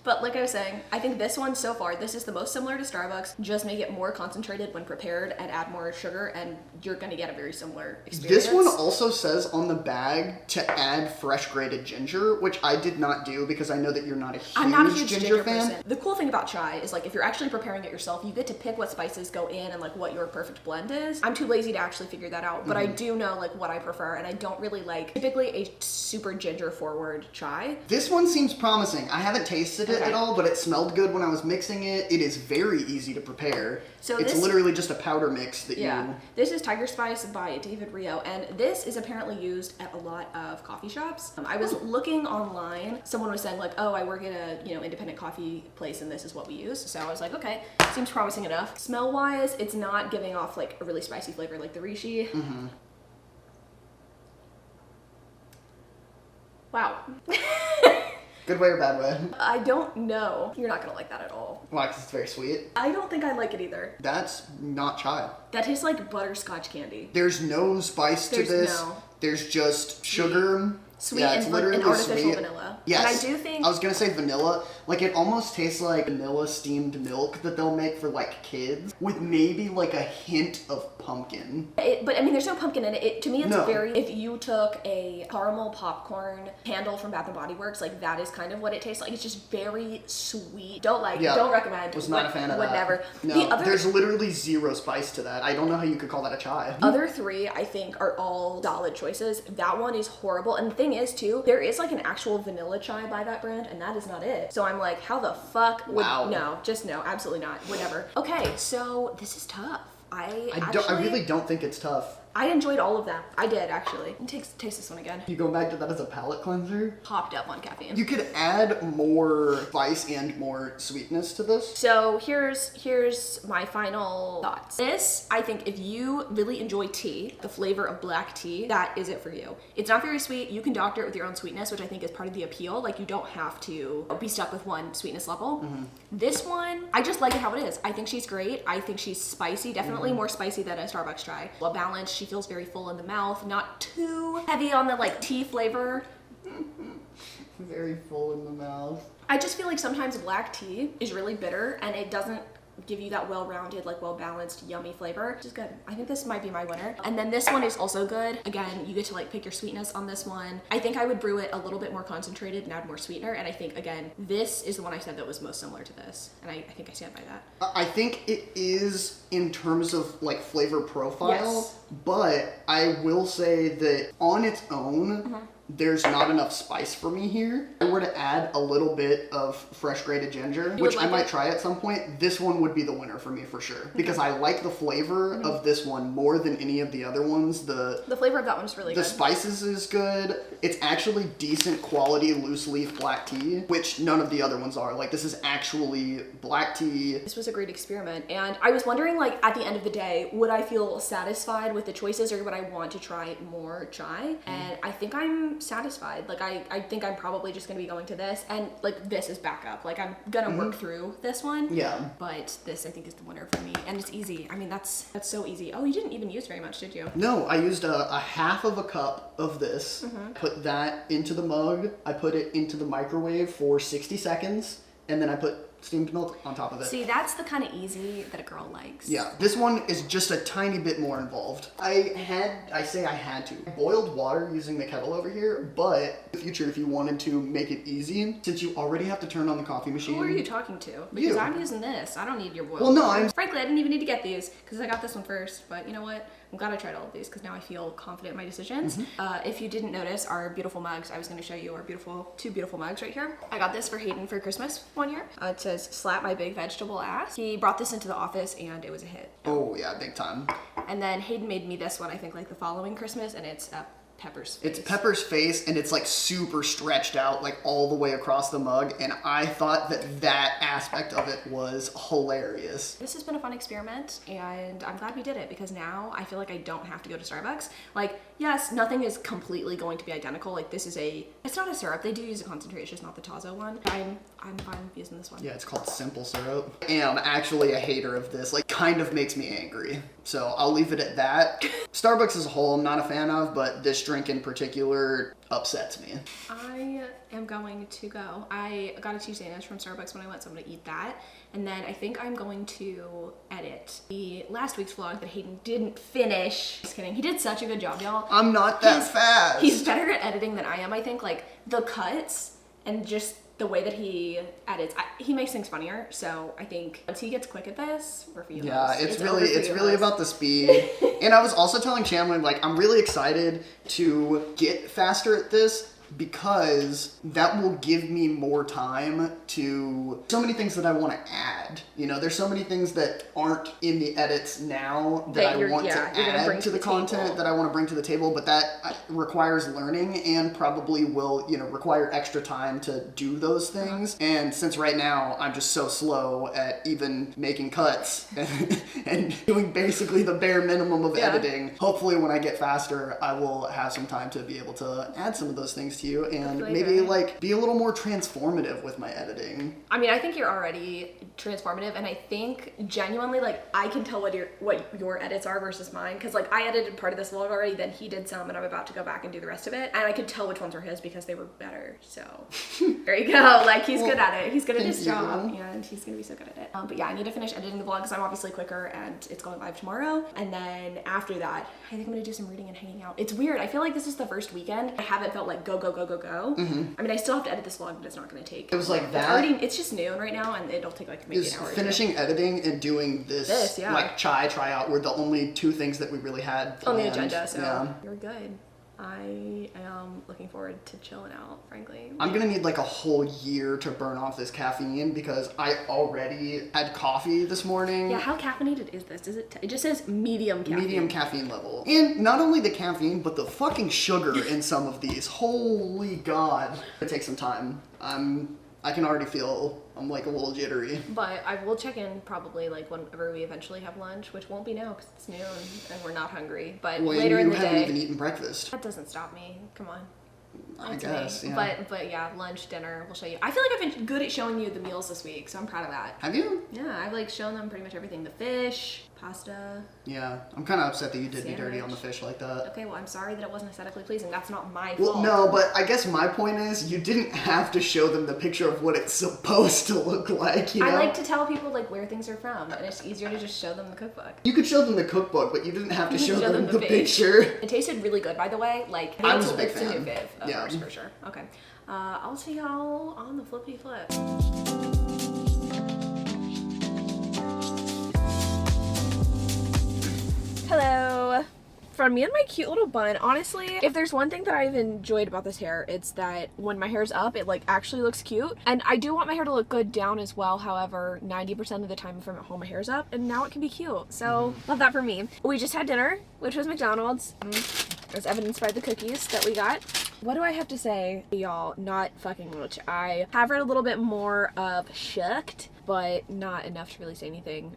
But like I was saying, I think this one so far, this is the most similar to Starbucks. Just make it more concentrated when prepared and add more sugar and you're gonna get a very similar experience. This one also says on the bag to add fresh grated ginger, which I did not do because I know that you're not a huge, I'm not a huge ginger fan. person. The cool thing about chai is like if you're actually preparing it yourself, you get to pick what spices go in and like what your perfect blend is. I'm too lazy to actually figure that out, but I do know like what I prefer and I don't really like typically a super ginger forward chai. This one seems promising. I haven't tasted it at all, but it smelled good when I was mixing it. It is very easy to prepare. So it's this- literally just a powder mix that Yeah, you... this is Tiger Spice by David Rio, and this is apparently used at a lot of coffee shops. I was looking online. Someone was saying like, "Oh, I work at a independent coffee place, and this is what we use." So I was like, "Okay, seems promising enough." Smell-wise, it's not giving off like a really spicy flavor like the Rishi. Wow. Good way or bad way? I don't know. You're not gonna like that at all. Why? Because it's very sweet. I don't think I like it either. That's not chai. That tastes like butterscotch candy. There's no spice to There's this. no. There's just sugar, sweet Yeah, it's and literally artificial sweet. vanilla. Yes. And I do think I was gonna say vanilla. Like, it almost tastes like vanilla steamed milk that they'll make for, like, kids, with maybe, like, a hint of pumpkin. but I mean, there's no pumpkin in it. To me, it's No. very. If you took a caramel popcorn candle from Bath and Body Works, like that is kind of what it tastes like. It's just very sweet. Don't recommend. Was not a fan of would that. never. No, The other there's literally zero spice to that. I don't know how you could call that a chai. other three, I think, are all solid choices. That one is horrible. And the thing is, too, there is like an actual vanilla chai by that brand, and that is not it. So I'm like, how the fuck would Wow. no, just no, absolutely not. Whatever. Okay, so this is tough. I really don't think it's tough. I enjoyed all of them. I did, actually. Taste this one again. You go back to that as a palate cleanser. Hopped up on caffeine. You could add more spice and more sweetness to this. So here's my final thoughts. This, I think, if you really enjoy tea, the flavor of black tea, that is it for you. It's not very sweet. You can doctor it with your own sweetness, which I think is part of the appeal. Like, you don't have to be stuck with one sweetness level. This one, I just like it how it is. I think she's great. I think she's spicy, definitely more spicy than a Starbucks chai. Well balanced. She feels very full in the mouth, not too heavy on the like tea flavor. Very full in the mouth. I just feel like sometimes black tea is really bitter and it doesn't give you that well-rounded, like well-balanced, yummy flavor, which is good. I think this might be my winner. And then this one is also good. Again, you get to like pick your sweetness on this one. I think I would brew it a little bit more concentrated and add more sweetener. And I think, again, this is the one I said that was most similar to this. And I think I stand by that. I think it is in terms of like flavor profile, Yes. but I will say that on its own, there's not enough spice for me here. If I were to add a little bit of fresh grated ginger, which like I might it? try at some point, this one would be the winner for me for sure. Because I like the flavor of this one more than any of the other ones. The flavor of that one's really The good. spices is good. It's actually decent quality loose leaf black tea, which none of the other ones are. Like, this is actually black tea. This was a great experiment. And I was wondering, like, at the end of the day, would I feel satisfied with the choices or would I want to try more chai? And I think I'm satisfied. Like, I think I'm probably just going to be going to this. And, like, this is backup. Like, I'm going to work through this one. Yeah. But this, I think, is the winner for me. And it's easy. I mean, that's so easy. Oh, you didn't even use very much, did you? No, I used a half of a cup of this, put that into the mug, I put it into the microwave for 60 seconds, and then I put steamed milk on top of it. See, that's the kind of easy that a girl likes. Yeah, this one is just a tiny bit more involved. I had to. I boiled water using the kettle over here, but in the future, if you wanted to make it easy, since you already have to turn on the coffee machine. Who are you talking to? Because You. I'm using this. I don't need your boiled Well, no, water. I'm- Frankly, I didn't even need to get these because I got this one first. But you know what? I'm glad I tried all of these because now I feel confident in my decisions. If you didn't notice our beautiful mugs, I was going to show you our two beautiful mugs right here. I got this for Hayden for Christmas one year. It says, "Slap my big vegetable ass." He brought this into the office and it was a hit. Oh yeah, big time. And then Hayden made me this one, I think, like the following Christmas, and it's Pepper's face. It's Pepper's face, and it's like super stretched out, like all the way across the mug, and I thought that aspect of it was hilarious. This has been a fun experiment, and I'm glad we did it because now I feel like I don't have to go to Starbucks. Like, yes, nothing is completely going to be identical. Like, this is it's not a syrup. They do use a concentrate. It's just not the Tazo one. I'm fine using this one. Yeah, it's called simple syrup. And I'm actually a hater of this. Like, kind of makes me angry. So I'll leave it at that. Starbucks as a whole, I'm not a fan of, but this drink in particular upsets me. I am going to go. I got a Tuesday lunch from Starbucks when I went, so I'm gonna eat that. And then I think I'm going to edit the last week's vlog that Hayden didn't finish. Just kidding. He did such a good job, y'all. I'm not that fast. He's better at editing than I am, I think. Like, the cuts and just the way that he edits, he makes things funnier. So I think once he gets quick at this, we're for you. Yeah, hoes. it's over for you really hoes. about the speed. And I was also telling Chandler, like, I'm really excited to get faster at this because that will give me more time to so many things that I want to add. You know, there's so many things that aren't in the edits now that I want to add to the content that I want to bring to the table, but that requires learning and probably will, you know, require extra time to do those things. And since right now I'm just so slow at even making cuts and doing basically the bare minimum of editing, hopefully when I get faster, I will have some time to be able to add some of those things to you, and That's maybe okay. like be a little more transformative with my editing. I mean, I think you're already transformative, and I think genuinely, like, I can tell what your edits are versus mine, because like I edited part of this vlog already, then he did some, and I'm about to go back and do the rest of it, and I could tell which ones were his because they were better. So there you go. Like, he's good at it. He's good at his job, and he's gonna be so good at it. But yeah, I need to finish editing the vlog because I'm obviously quicker, and it's going live tomorrow. And then after that, I think I'm gonna do some reading and hanging out. It's weird. I feel like this is the first weekend I haven't felt like go. I mean, I still have to edit this vlog, but it's not gonna take. It was like that. It's just noon right now, and it'll take like maybe an hour. Finishing editing and doing this like chai tryout were the only two things that we really had planned. On the agenda, so yeah. You're good. I am looking forward to chilling out, frankly. I'm gonna need like a whole year to burn off this caffeine because I already had coffee this morning. Yeah, how caffeinated is this? Is it? It just says medium caffeine. Medium caffeine level. And not only the caffeine, but the fucking sugar in some of these. Holy God. It takes some time. I can already feel I'm like a little jittery. But I will check in probably like whenever we eventually have lunch, which won't be now because it's noon and we're not hungry. But later in the day. You haven't even eaten breakfast. That doesn't stop me. Come on. I guess, yeah. But yeah, lunch, dinner, we'll show you. I feel like I've been good at showing you the meals this week, so I'm proud of that. Have you? Yeah, I've like shown them pretty much everything. The fish, pasta. Yeah, I'm kind of upset that you did me Sandwich. dirty on the fish like that. Okay, well, I'm sorry that it wasn't aesthetically pleasing. That's not my Well, fault. no, but I guess my point is you didn't have to show them the picture of what it's supposed to look like, you know? I like to tell people like where things are from, and it's easier to just show them the cookbook. You could show them the cookbook, but you didn't have to show them the fish. picture. It tasted really good, by the way. Like, I was a big it's fan. a new fave of Yeah. ours for sure. Okay. I'll see y'all on the flippity flip. Hello. From me and my cute little bun, honestly, if there's one thing that I've enjoyed about this hair, it's that when my hair's up, it like actually looks cute. And I do want my hair to look good down as well. However, 90% of the time if I'm at home, my hair's up, and now it can be cute. So love that for me. We just had dinner, which was McDonald's, as evidenced by the cookies that we got. What do I have to say, y'all? Not fucking much. I have read a little bit more of Shucked, but not enough to really say anything.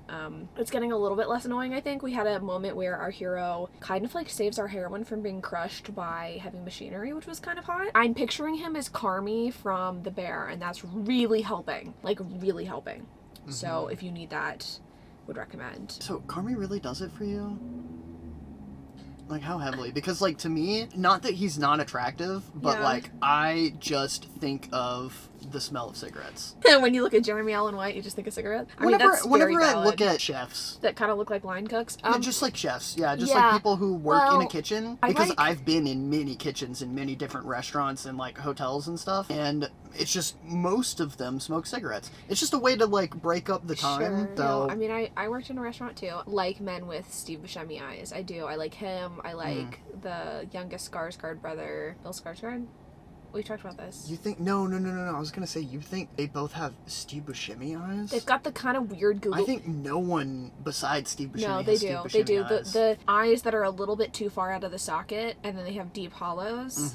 It's getting a little bit less annoying, I think. We had a moment where our hero kind of like saves our heroine from being crushed by heavy machinery, which was kind of hot. I'm picturing him as Carmi from The Bear, and that's really helping. Like, really helping. So if you need that, would recommend. So Carmi really does it for you? Like, how heavily? Because, like, to me, not that he's not attractive, but, Yeah. like, I just think of the smell of cigarettes. When you look at Jeremy Allen White, you just think of cigarettes. I mean, Whenever, that's whenever very I valid. look at chefs, that kind of look like line cooks. yeah, just like chefs, just yeah, like people who work in a well, kitchen. I Because like- I've been in many kitchens in many different restaurants and like hotels and stuff, and it's just most of them smoke cigarettes. It's just a way to like break up the time. Sure. So No, I mean, I worked in a restaurant too. Like men with Steve Buscemi eyes. I do. I like him. I like the youngest Skarsgård brother, Bill Skarsgård. We talked about this. you think no. I was gonna say you think they both have Steve Buscemi eyes. They've got the kind of weird Google. I think no one besides Steve Buscemi No, has they Steve do. Buscemi They do. eyes. The eyes that are a little bit too far out of the socket, and then they have deep hollows.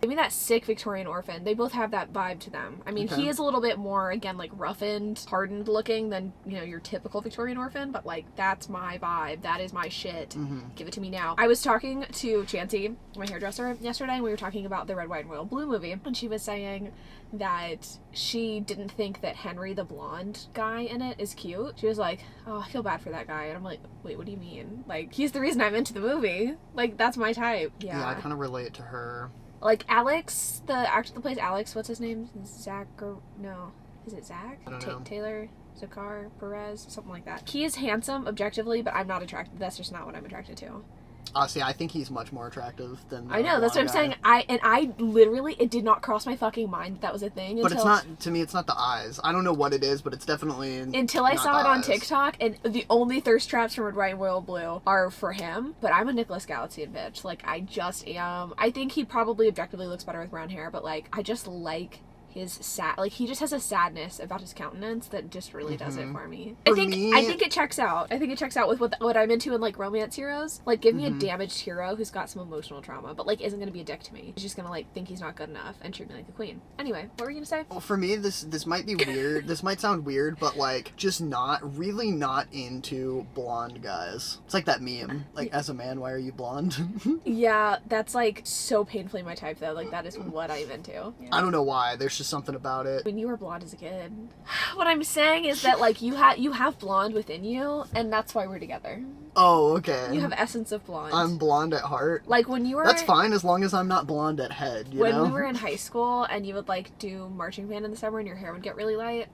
Give me that sick Victorian Orphan. They both have that vibe to them. I mean, Okay. he is a little bit more, again, like roughened, hardened looking than, you know, your typical Victorian Orphan, but like, that's my vibe. That is my shit. Give it to me now. I was talking to Chancy, my hairdresser, yesterday, and we were talking about the Red, White, and Royal Blue movie, and she was saying that she didn't think that Henry the blonde guy in it is cute. She was like, oh, I feel bad for that guy. And I'm like, wait, what do you mean? Like, he's the reason I'm into the movie. Like, that's my type. Yeah, I kind of relate to her. Like, Alex, the actor that plays Alex, what's his name? Zach, or no, is it Zach? I don't know. Taylor? Zakar? Perez? Something like that. He is handsome, objectively, but I'm not attracted. That's just not what I'm attracted to. Honestly, I think he's much more attractive than the I know, that's what I'm blonde saying. guy. I literally, it did not cross my fucking mind that was a thing But until... it's not, to me, it's not the eyes. I don't know what it is, but it's definitely Until I not saw the it on eyes. TikTok, and the only thirst traps from Red, White, and Royal Blue are for him. But I'm a Nicholas Galitsian bitch. Like, I just am. I think he probably objectively looks better with brown hair, but like, I just like his sad, like, he just has a sadness about his countenance that just really does it for me. For I think me- it checks out. I think it checks out with what I'm into in, like, romance heroes. Like, give me a damaged hero who's got some emotional trauma, but, like, isn't gonna be a dick to me. He's just gonna, like, think he's not good enough and treat me like a queen. Anyway, what were you gonna say? Well, for me, this might be weird. This might sound weird, but like, just really not into blonde guys. It's like that meme. Like, as a man, why are you blonde? Yeah, that's, like, so painfully my type, though. Like, that is what I'm into. Yeah. I don't know why. There's just something about it. When you were blonde as a kid. What I'm saying is that, like, you have blonde within you, and that's why we're together. Oh, okay. You have essence of blonde. I'm blonde at heart. Like, when you were... That's fine as long as I'm not blonde at head, you when know? we were in high school and you would, like, do marching band in the summer and your hair would get really light,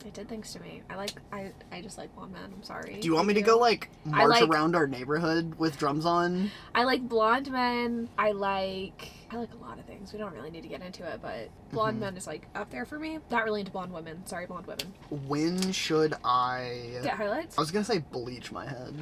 it did things to me. I just like blonde men. I'm sorry. Do you want me to go, like, march like- around our neighborhood with drums on? I like blonde men. I like a lot of things. We don't really need to get into it, but blonde men is, like, up there for me. Not really into blonde women. Sorry, blonde women. When should I... Get highlights? I was gonna say bleach my head.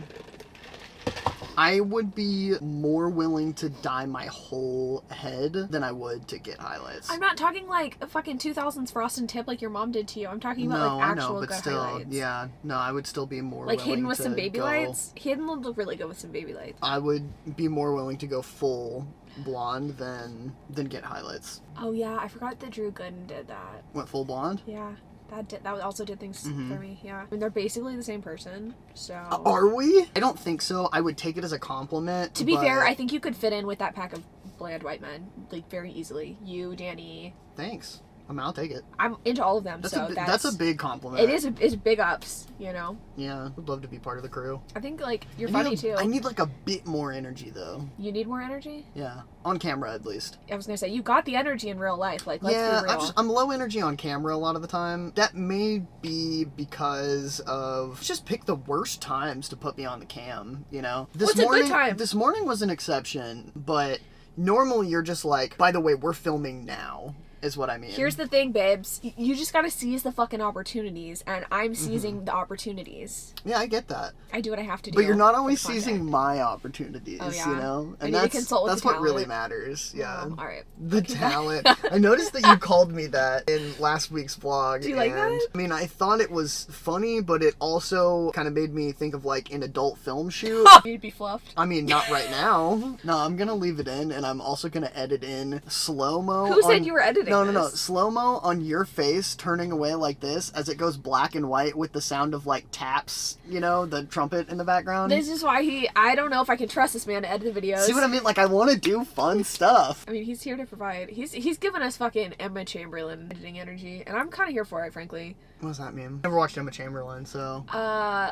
I would be more willing to dye my whole head than I would to get highlights. I'm not talking like a fucking 2000s frost and tip like your mom did to you. I'm talking about No, like I actual know, but good still, highlights. yeah. No, I would still be more Like willing hidden with to some baby go, lights. Hidden would look really good with some baby lights. I would be more willing to go full blonde than get highlights. Oh yeah, I forgot that Drew Gooden did that. What, full blonde? Yeah. That also did things for me, yeah. I mean, they're basically the same person, so... Are we? I don't think so. I would take it as a compliment. To be but- fair, I think you could fit in with that pack of bland white men, like, very easily. You, Danny... Thanks. I mean, I'll take it. I'm into all of them, That's so that's a big compliment. It is. It's big ups, you know? Yeah, would love to be part of the crew. I think, like, you're I funny, need too. I need, like, a bit more energy, though. You need more energy? Yeah. On camera, at least. I was gonna say, you got the energy in real life, like, let's Yeah, be real. I'm low energy on camera a lot of the time. That may be because of just pick the worst times to put me on the cam, you know? What's a good time? This morning was an exception, but normally you're just like, by the way, we're filming now, is what I mean. Here's the thing, babes. You just gotta seize the fucking opportunities, and I'm seizing the opportunities. Yeah, I get that. I do what I have to do. But you're not for always the content. seizing my opportunities, Oh, yeah? you know? I need to consult with that's the what really talent. matters. Yeah. Oh, all right. The talent. I noticed that you called me that in last week's vlog. Do you like and, that? I mean, I thought it was funny, but it also kind of made me think of like an adult film shoot. You'd be fluffed. I mean, not right now. No, I'm gonna leave it in, and I'm also gonna edit in slow-mo. Who said you were editing No, this? slow-mo on your face turning away like this as it goes black and white with the sound of like taps, you know, the trumpet in the background. This is why I don't know if I can trust this man to edit the videos. See what I mean? Like, I want to do fun stuff. I mean, he's here to provide. He's given us fucking Emma Chamberlain editing energy, and I'm kind of here for it, frankly. What does that mean? Never watched Emma Chamberlain, so...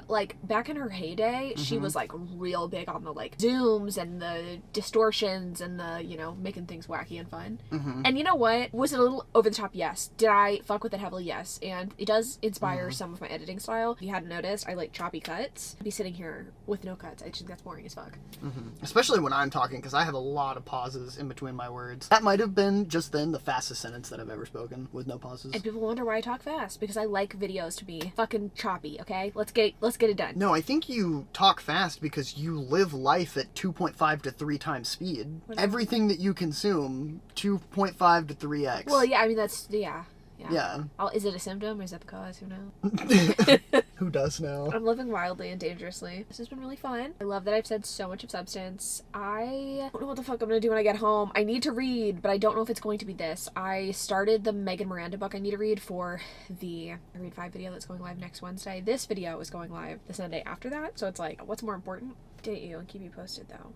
Like, back in her heyday, she was, like, real big on the, like, zooms and the distortions and the, you know, making things wacky and fun. And you know what? Was it a little over the top? Yes. Did I fuck with it heavily? Yes. And it does inspire some of my editing style. If you hadn't noticed, I like choppy cuts. I'd be sitting here with no cuts. I just think that's boring as fuck. Especially when I'm talking, because I have a lot of pauses in between my words. That might have been, just then, the fastest sentence that I've ever spoken, with no pauses. And people wonder why I talk fast, because I like videos to be fucking choppy, okay? Let's get it done. No, I think you talk fast because you live life at 2.5 to 3 times speed. Everything that you consume, 2.5 to 3x. Well, yeah, I mean, that's, yeah. Yeah. Is it a symptom or is that the cause? Who knows? Who does know? I'm living wildly and dangerously. This has been really fun. I love that I've said so much of substance. I don't know what the fuck I'm gonna do when I get home. I need to read, but I don't know if it's going to be this. I started the Megan Miranda book I need to read for the I Read 5 video that's going live next Wednesday. This video is going live the Sunday after that, so it's like, what's more important? Date you and keep you posted, though.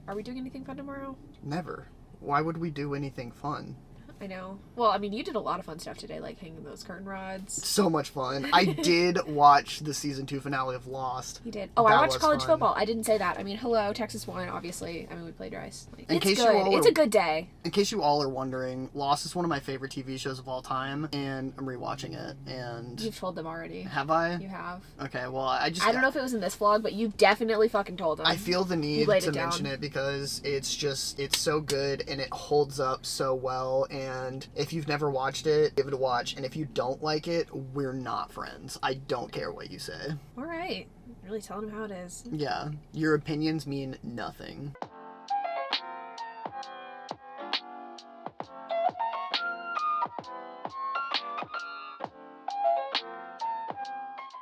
Are we doing anything fun tomorrow? Never. Why would we do anything fun? I know. Well, I mean, you did a lot of fun stuff today, like hanging those curtain rods. So much fun. I did watch the season 2 finale of Lost. You did. Oh, That I watched was college fun. football. I didn't say that. I mean, hello, Texas won, obviously. I mean, we played rice. Like, In it's case you good. all It's are- a good day. In case you all are wondering, Lost is one of my favorite TV shows of all time, and I'm rewatching it, and... You've told them already. Have I? You have. Okay, well, I I don't know if it was in this vlog, but you definitely fucking told them. I feel the need laid to it down. mention it because it's so good and it holds up so well, and if you've never watched it, give it a watch, and if you don't like it, we're not friends. I don't care what you say. All right. Really telling them how it is. Yeah, your opinions mean nothing.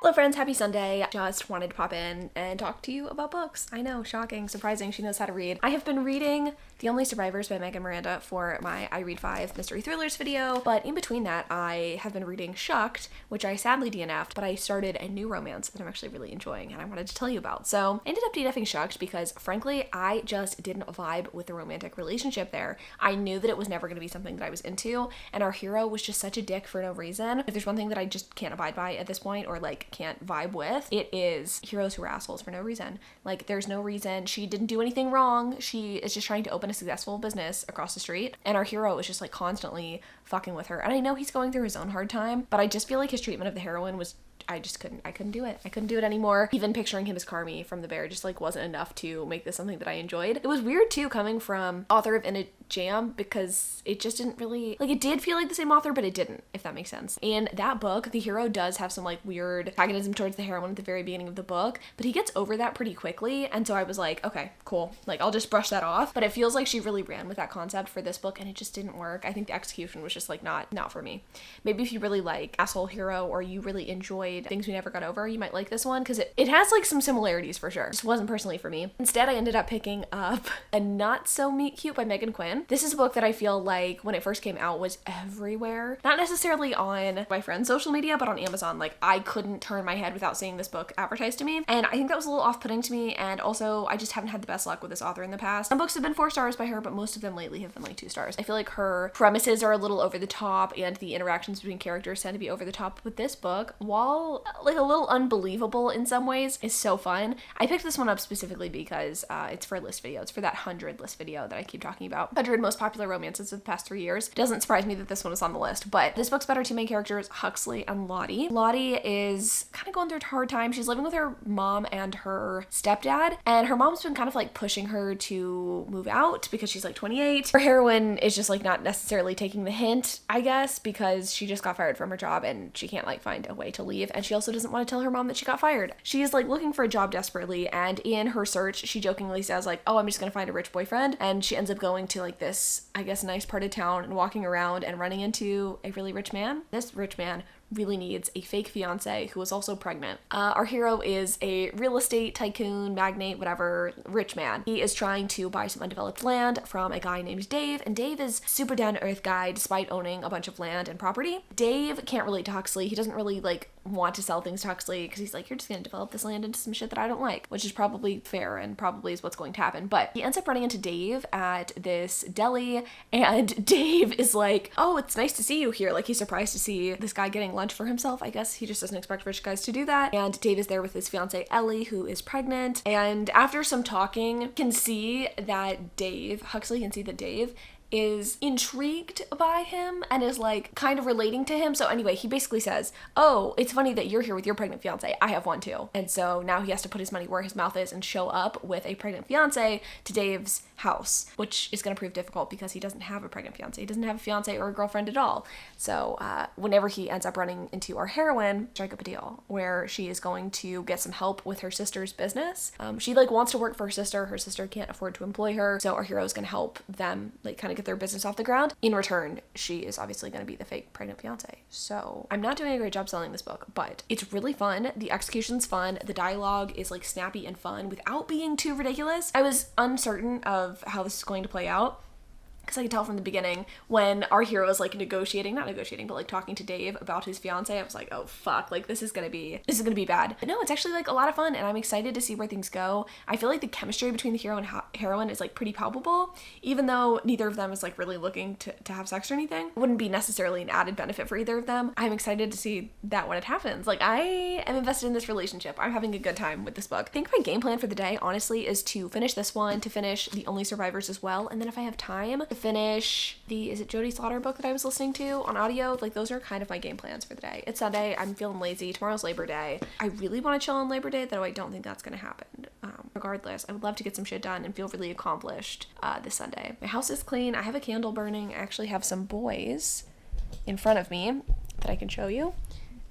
Hello friends, happy Sunday. Just wanted to pop in and talk to you about books. I know, shocking, surprising, she knows how to read. I have been reading The Only Survivors by Megan Miranda for my I Read 5 Mystery Thrillers video, but in between that I have been reading Shucked, which I sadly DNF'd, but I started a new romance that I'm actually really enjoying and I wanted to tell you about. So I ended up DNFing Shucked because frankly I just didn't vibe with the romantic relationship there. I knew that it was never going to be something that I was into, and our hero was just such a dick for no reason. If there's one thing that I just can't abide by at this point, or like can't vibe with, it is heroes who are assholes for no reason. Like, there's no reason. She didn't do anything wrong. She is just trying to open a successful business across the street, and our hero is just like constantly fucking with her. And I know he's going through his own hard time, but I just feel like his treatment of the heroine was I couldn't do it. I couldn't do it anymore. Even picturing him as Carmi from The Bear just like wasn't enough to make this something that I enjoyed. It was weird too coming from author of In a Jam, because it just didn't really, like, it did feel like the same author, but it didn't, if that makes sense. In that book, the hero does have some like weird antagonism towards the heroine at the very beginning of the book, but he gets over that pretty quickly, and so I was like, okay, cool, like I'll just brush that off. But it feels like she really ran with that concept for this book and it just didn't work. I think the execution was just like not for me. Maybe if you really like asshole hero, or you really enjoyed Things We Never Got Over, you might like this one, because it has like some similarities for sure. It just wasn't personally for me. Instead, I ended up picking up A Not So Meet Cute by Megan Quinn. This is a book that I feel like when it first came out was everywhere. Not necessarily on my friend's social media, but on Amazon. Like, I couldn't turn my head without seeing this book advertised to me, and I think that was a little off-putting to me, and also I just haven't had the best luck with this author in the past. Some books have been 4 stars by her, but most of them lately have been like 2 stars. I feel like her premises are a little over the top, and the interactions between characters tend to be over the top. With this book, while like a little unbelievable in some ways, is so fun. I picked this one up specifically because it's for a list video. It's for that 100 list video that I keep talking about. 100 most popular romances of the past 3 years. Doesn't surprise me that this one is on the list, but this book's about our 2 main characters, Huxley and Lottie. Lottie is kind of going through a hard time. She's living with her mom and her stepdad, and her mom's been kind of like pushing her to move out because she's like 28. Her heroine is just like not necessarily taking the hint, I guess, because she just got fired from her job and she can't like find a way to leave, and she also doesn't want to tell her mom that she got fired. She is like looking for a job desperately, and in her search she jokingly says like, oh, I'm just gonna find a rich boyfriend, and she ends up going to like this, I guess, nice part of town and walking around and running into a really rich man. This rich man really needs a fake fiance who is also pregnant. Our hero is a real estate tycoon, magnate, whatever, rich man. He is trying to buy some undeveloped land from a guy named Dave, and Dave is super down to earth guy despite owning a bunch of land and property. Dave can't relate to Huxley. He doesn't really like want to sell things to Huxley because he's like, you're just gonna develop this land into some shit that I don't like, which is probably fair and probably is what's going to happen. But he ends up running into Dave at this deli, and Dave is like, oh, it's nice to see you here. Like, he's surprised to see this guy getting lunch for himself. I guess he just doesn't expect rich guys to do that. And Dave is there with his fiance Ellie, who is pregnant, and after some talking, Huxley can see that Dave is intrigued by him and is like kind of relating to him. So anyway, he basically says, oh, it's funny that you're here with your pregnant fiance. I have one too. And so now he has to put his money where his mouth is and show up with a pregnant fiance to Dave's house, which is going to prove difficult because he doesn't have a pregnant fiance. He doesn't have a fiance or a girlfriend at all. So whenever he ends up running into our heroine, strike up a deal where she is going to get some help with her sister's business. She like wants to work for her sister. Her sister can't afford to employ her. So our hero is going to help them like kind of get their business off the ground. In return, she is obviously going to be the fake pregnant fiance. So I'm not doing a great job selling this book, but it's really fun. The execution's fun. The dialogue is like snappy and fun without being too ridiculous. I was uncertain of how this is going to play out, because I could tell from the beginning when our hero is like not negotiating, but like talking to Dave about his fiance. I was like, oh fuck, like this is gonna be bad. But no, it's actually like a lot of fun, and I'm excited to see where things go. I feel like the chemistry between the hero and heroine is like pretty palpable, even though neither of them is like really looking to have sex or anything. It wouldn't be necessarily an added benefit for either of them. I'm excited to see that when it happens. Like, I am invested in this relationship. I'm having a good time with this book. I think my game plan for the day, honestly, is to finish this one, to finish The Only Survivors as well, and then if I have time, finish is it Jodie Slaughter book that I was listening to on audio. Like, those are kind of my game plans for the day. It's Sunday. I'm feeling lazy. Tomorrow's Labor Day. I really want to chill on Labor Day, though I don't think that's going to happen. Regardless, I would love to get some shit done and feel really accomplished this Sunday. My house is clean. I have a candle burning. I actually have some boys in front of me that I can show you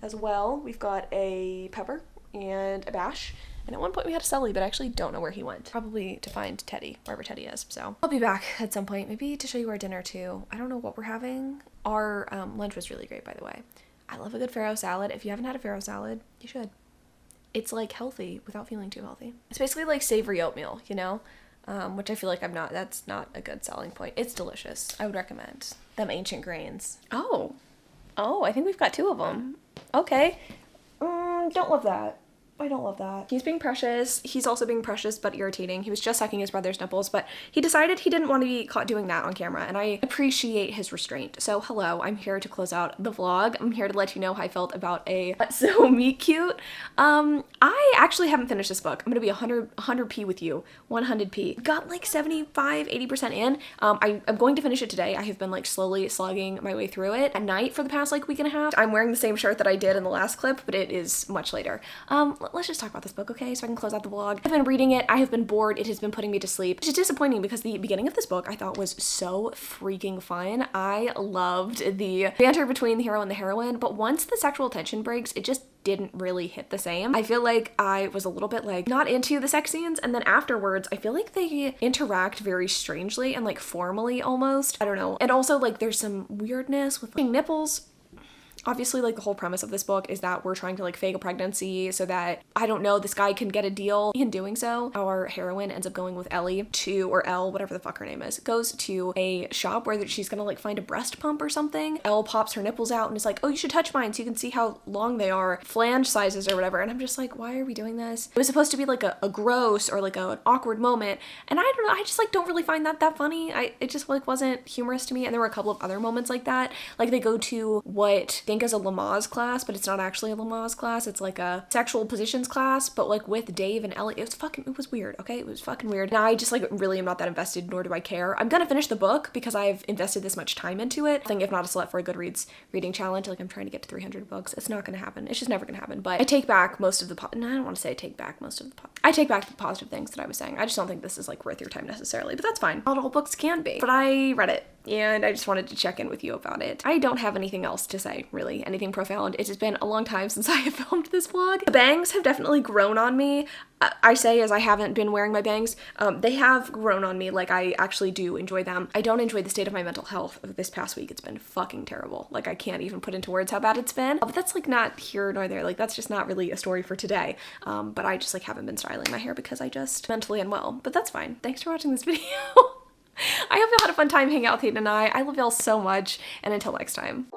as well. We've got a Pepper and a Bash. And at one point we had a Sully, but I actually don't know where he went. Probably to find Teddy, wherever Teddy is. So I'll be back at some point, maybe to show you our dinner too. I don't know what we're having. Our lunch was really great, by the way. I love a good farro salad. If you haven't had a farro salad, you should. it's like healthy without feeling too healthy. It's basically like savory oatmeal, you know? Which I feel like that's not a good selling point. It's delicious. I would recommend them ancient grains. Oh, I think we've got 2 of them. Okay. Don't love that. I don't love that. He's being precious. He's also being precious but irritating. He was just sucking his brother's nipples, but he decided he didn't want to be caught doing that on camera, and I appreciate his restraint. So hello, I'm here to close out the vlog. I'm here to let you know how I felt about a So Meet Cute. I actually haven't finished this book. I'm gonna be 100p with you. 100p. Got like 75-80% in. I'm going to finish it today. I have been like slowly slogging my way through it at night for the past like week and a half. I'm wearing the same shirt that I did in the last clip, but it is much later. Let's just talk about this book, okay? So I can close out the vlog. I've been reading it. I have been bored. It has been putting me to sleep, which is disappointing because the beginning of this book I thought was so freaking fun. I loved the banter between the hero and the heroine, but once the sexual tension breaks, it just didn't really hit the same. I feel like I was a little bit like not into the sex scenes, and then afterwards I feel like they interact very strangely and like formally almost. I don't know. And also like there's some weirdness with like, nipples. Obviously, like, the whole premise of this book is that we're trying to, like, fake a pregnancy so that, I don't know, this guy can get a deal. In doing so, our heroine ends up going with Ellie or Elle, whatever the fuck her name is, goes to a shop where she's gonna, like, find a breast pump or something. Elle pops her nipples out and is like, oh, you should touch mine so you can see how long they are, flange sizes or whatever. And I'm just like, why are we doing this? It was supposed to be, like, a gross or, like, an awkward moment. And I don't know, I just, like, don't really find that funny. It just, like, wasn't humorous to me. And there were a couple of other moments like that. Like, they go to what I think is a Lamaze class, but it's not actually a Lamaze class. It's like a sexual positions class, but like with Dave and Ellie. It was weird, okay? It was fucking weird. And I just like really am not that invested, nor do I care. I'm gonna finish the book because I've invested this much time into it. I think if not a slut for a Goodreads reading challenge, like I'm trying to get to 300 books. It's not gonna happen. It's just never gonna happen. But I take back most of the I don't want to say I take back most of the I take back the positive things that I was saying. I just don't think this is like worth your time necessarily, but that's fine. Not all books can be. But I read it, and I just wanted to check in with you about it. I don't have anything else to say, really. Anything profound. It has been a long time since I have filmed this vlog. The bangs have definitely grown on me. I say as I haven't been wearing my bangs. They have grown on me. Like, I actually do enjoy them. I don't enjoy the state of my mental health of this past week. It's been fucking terrible. Like, I can't even put into words how bad it's been. But that's like not here nor there. Like, that's just not really a story for today. But I just like haven't been styling my hair because I just mentally unwell. But that's fine. Thanks for watching this video. I hope you had a fun time hanging out with Hayden and I love y'all so much, and until next time.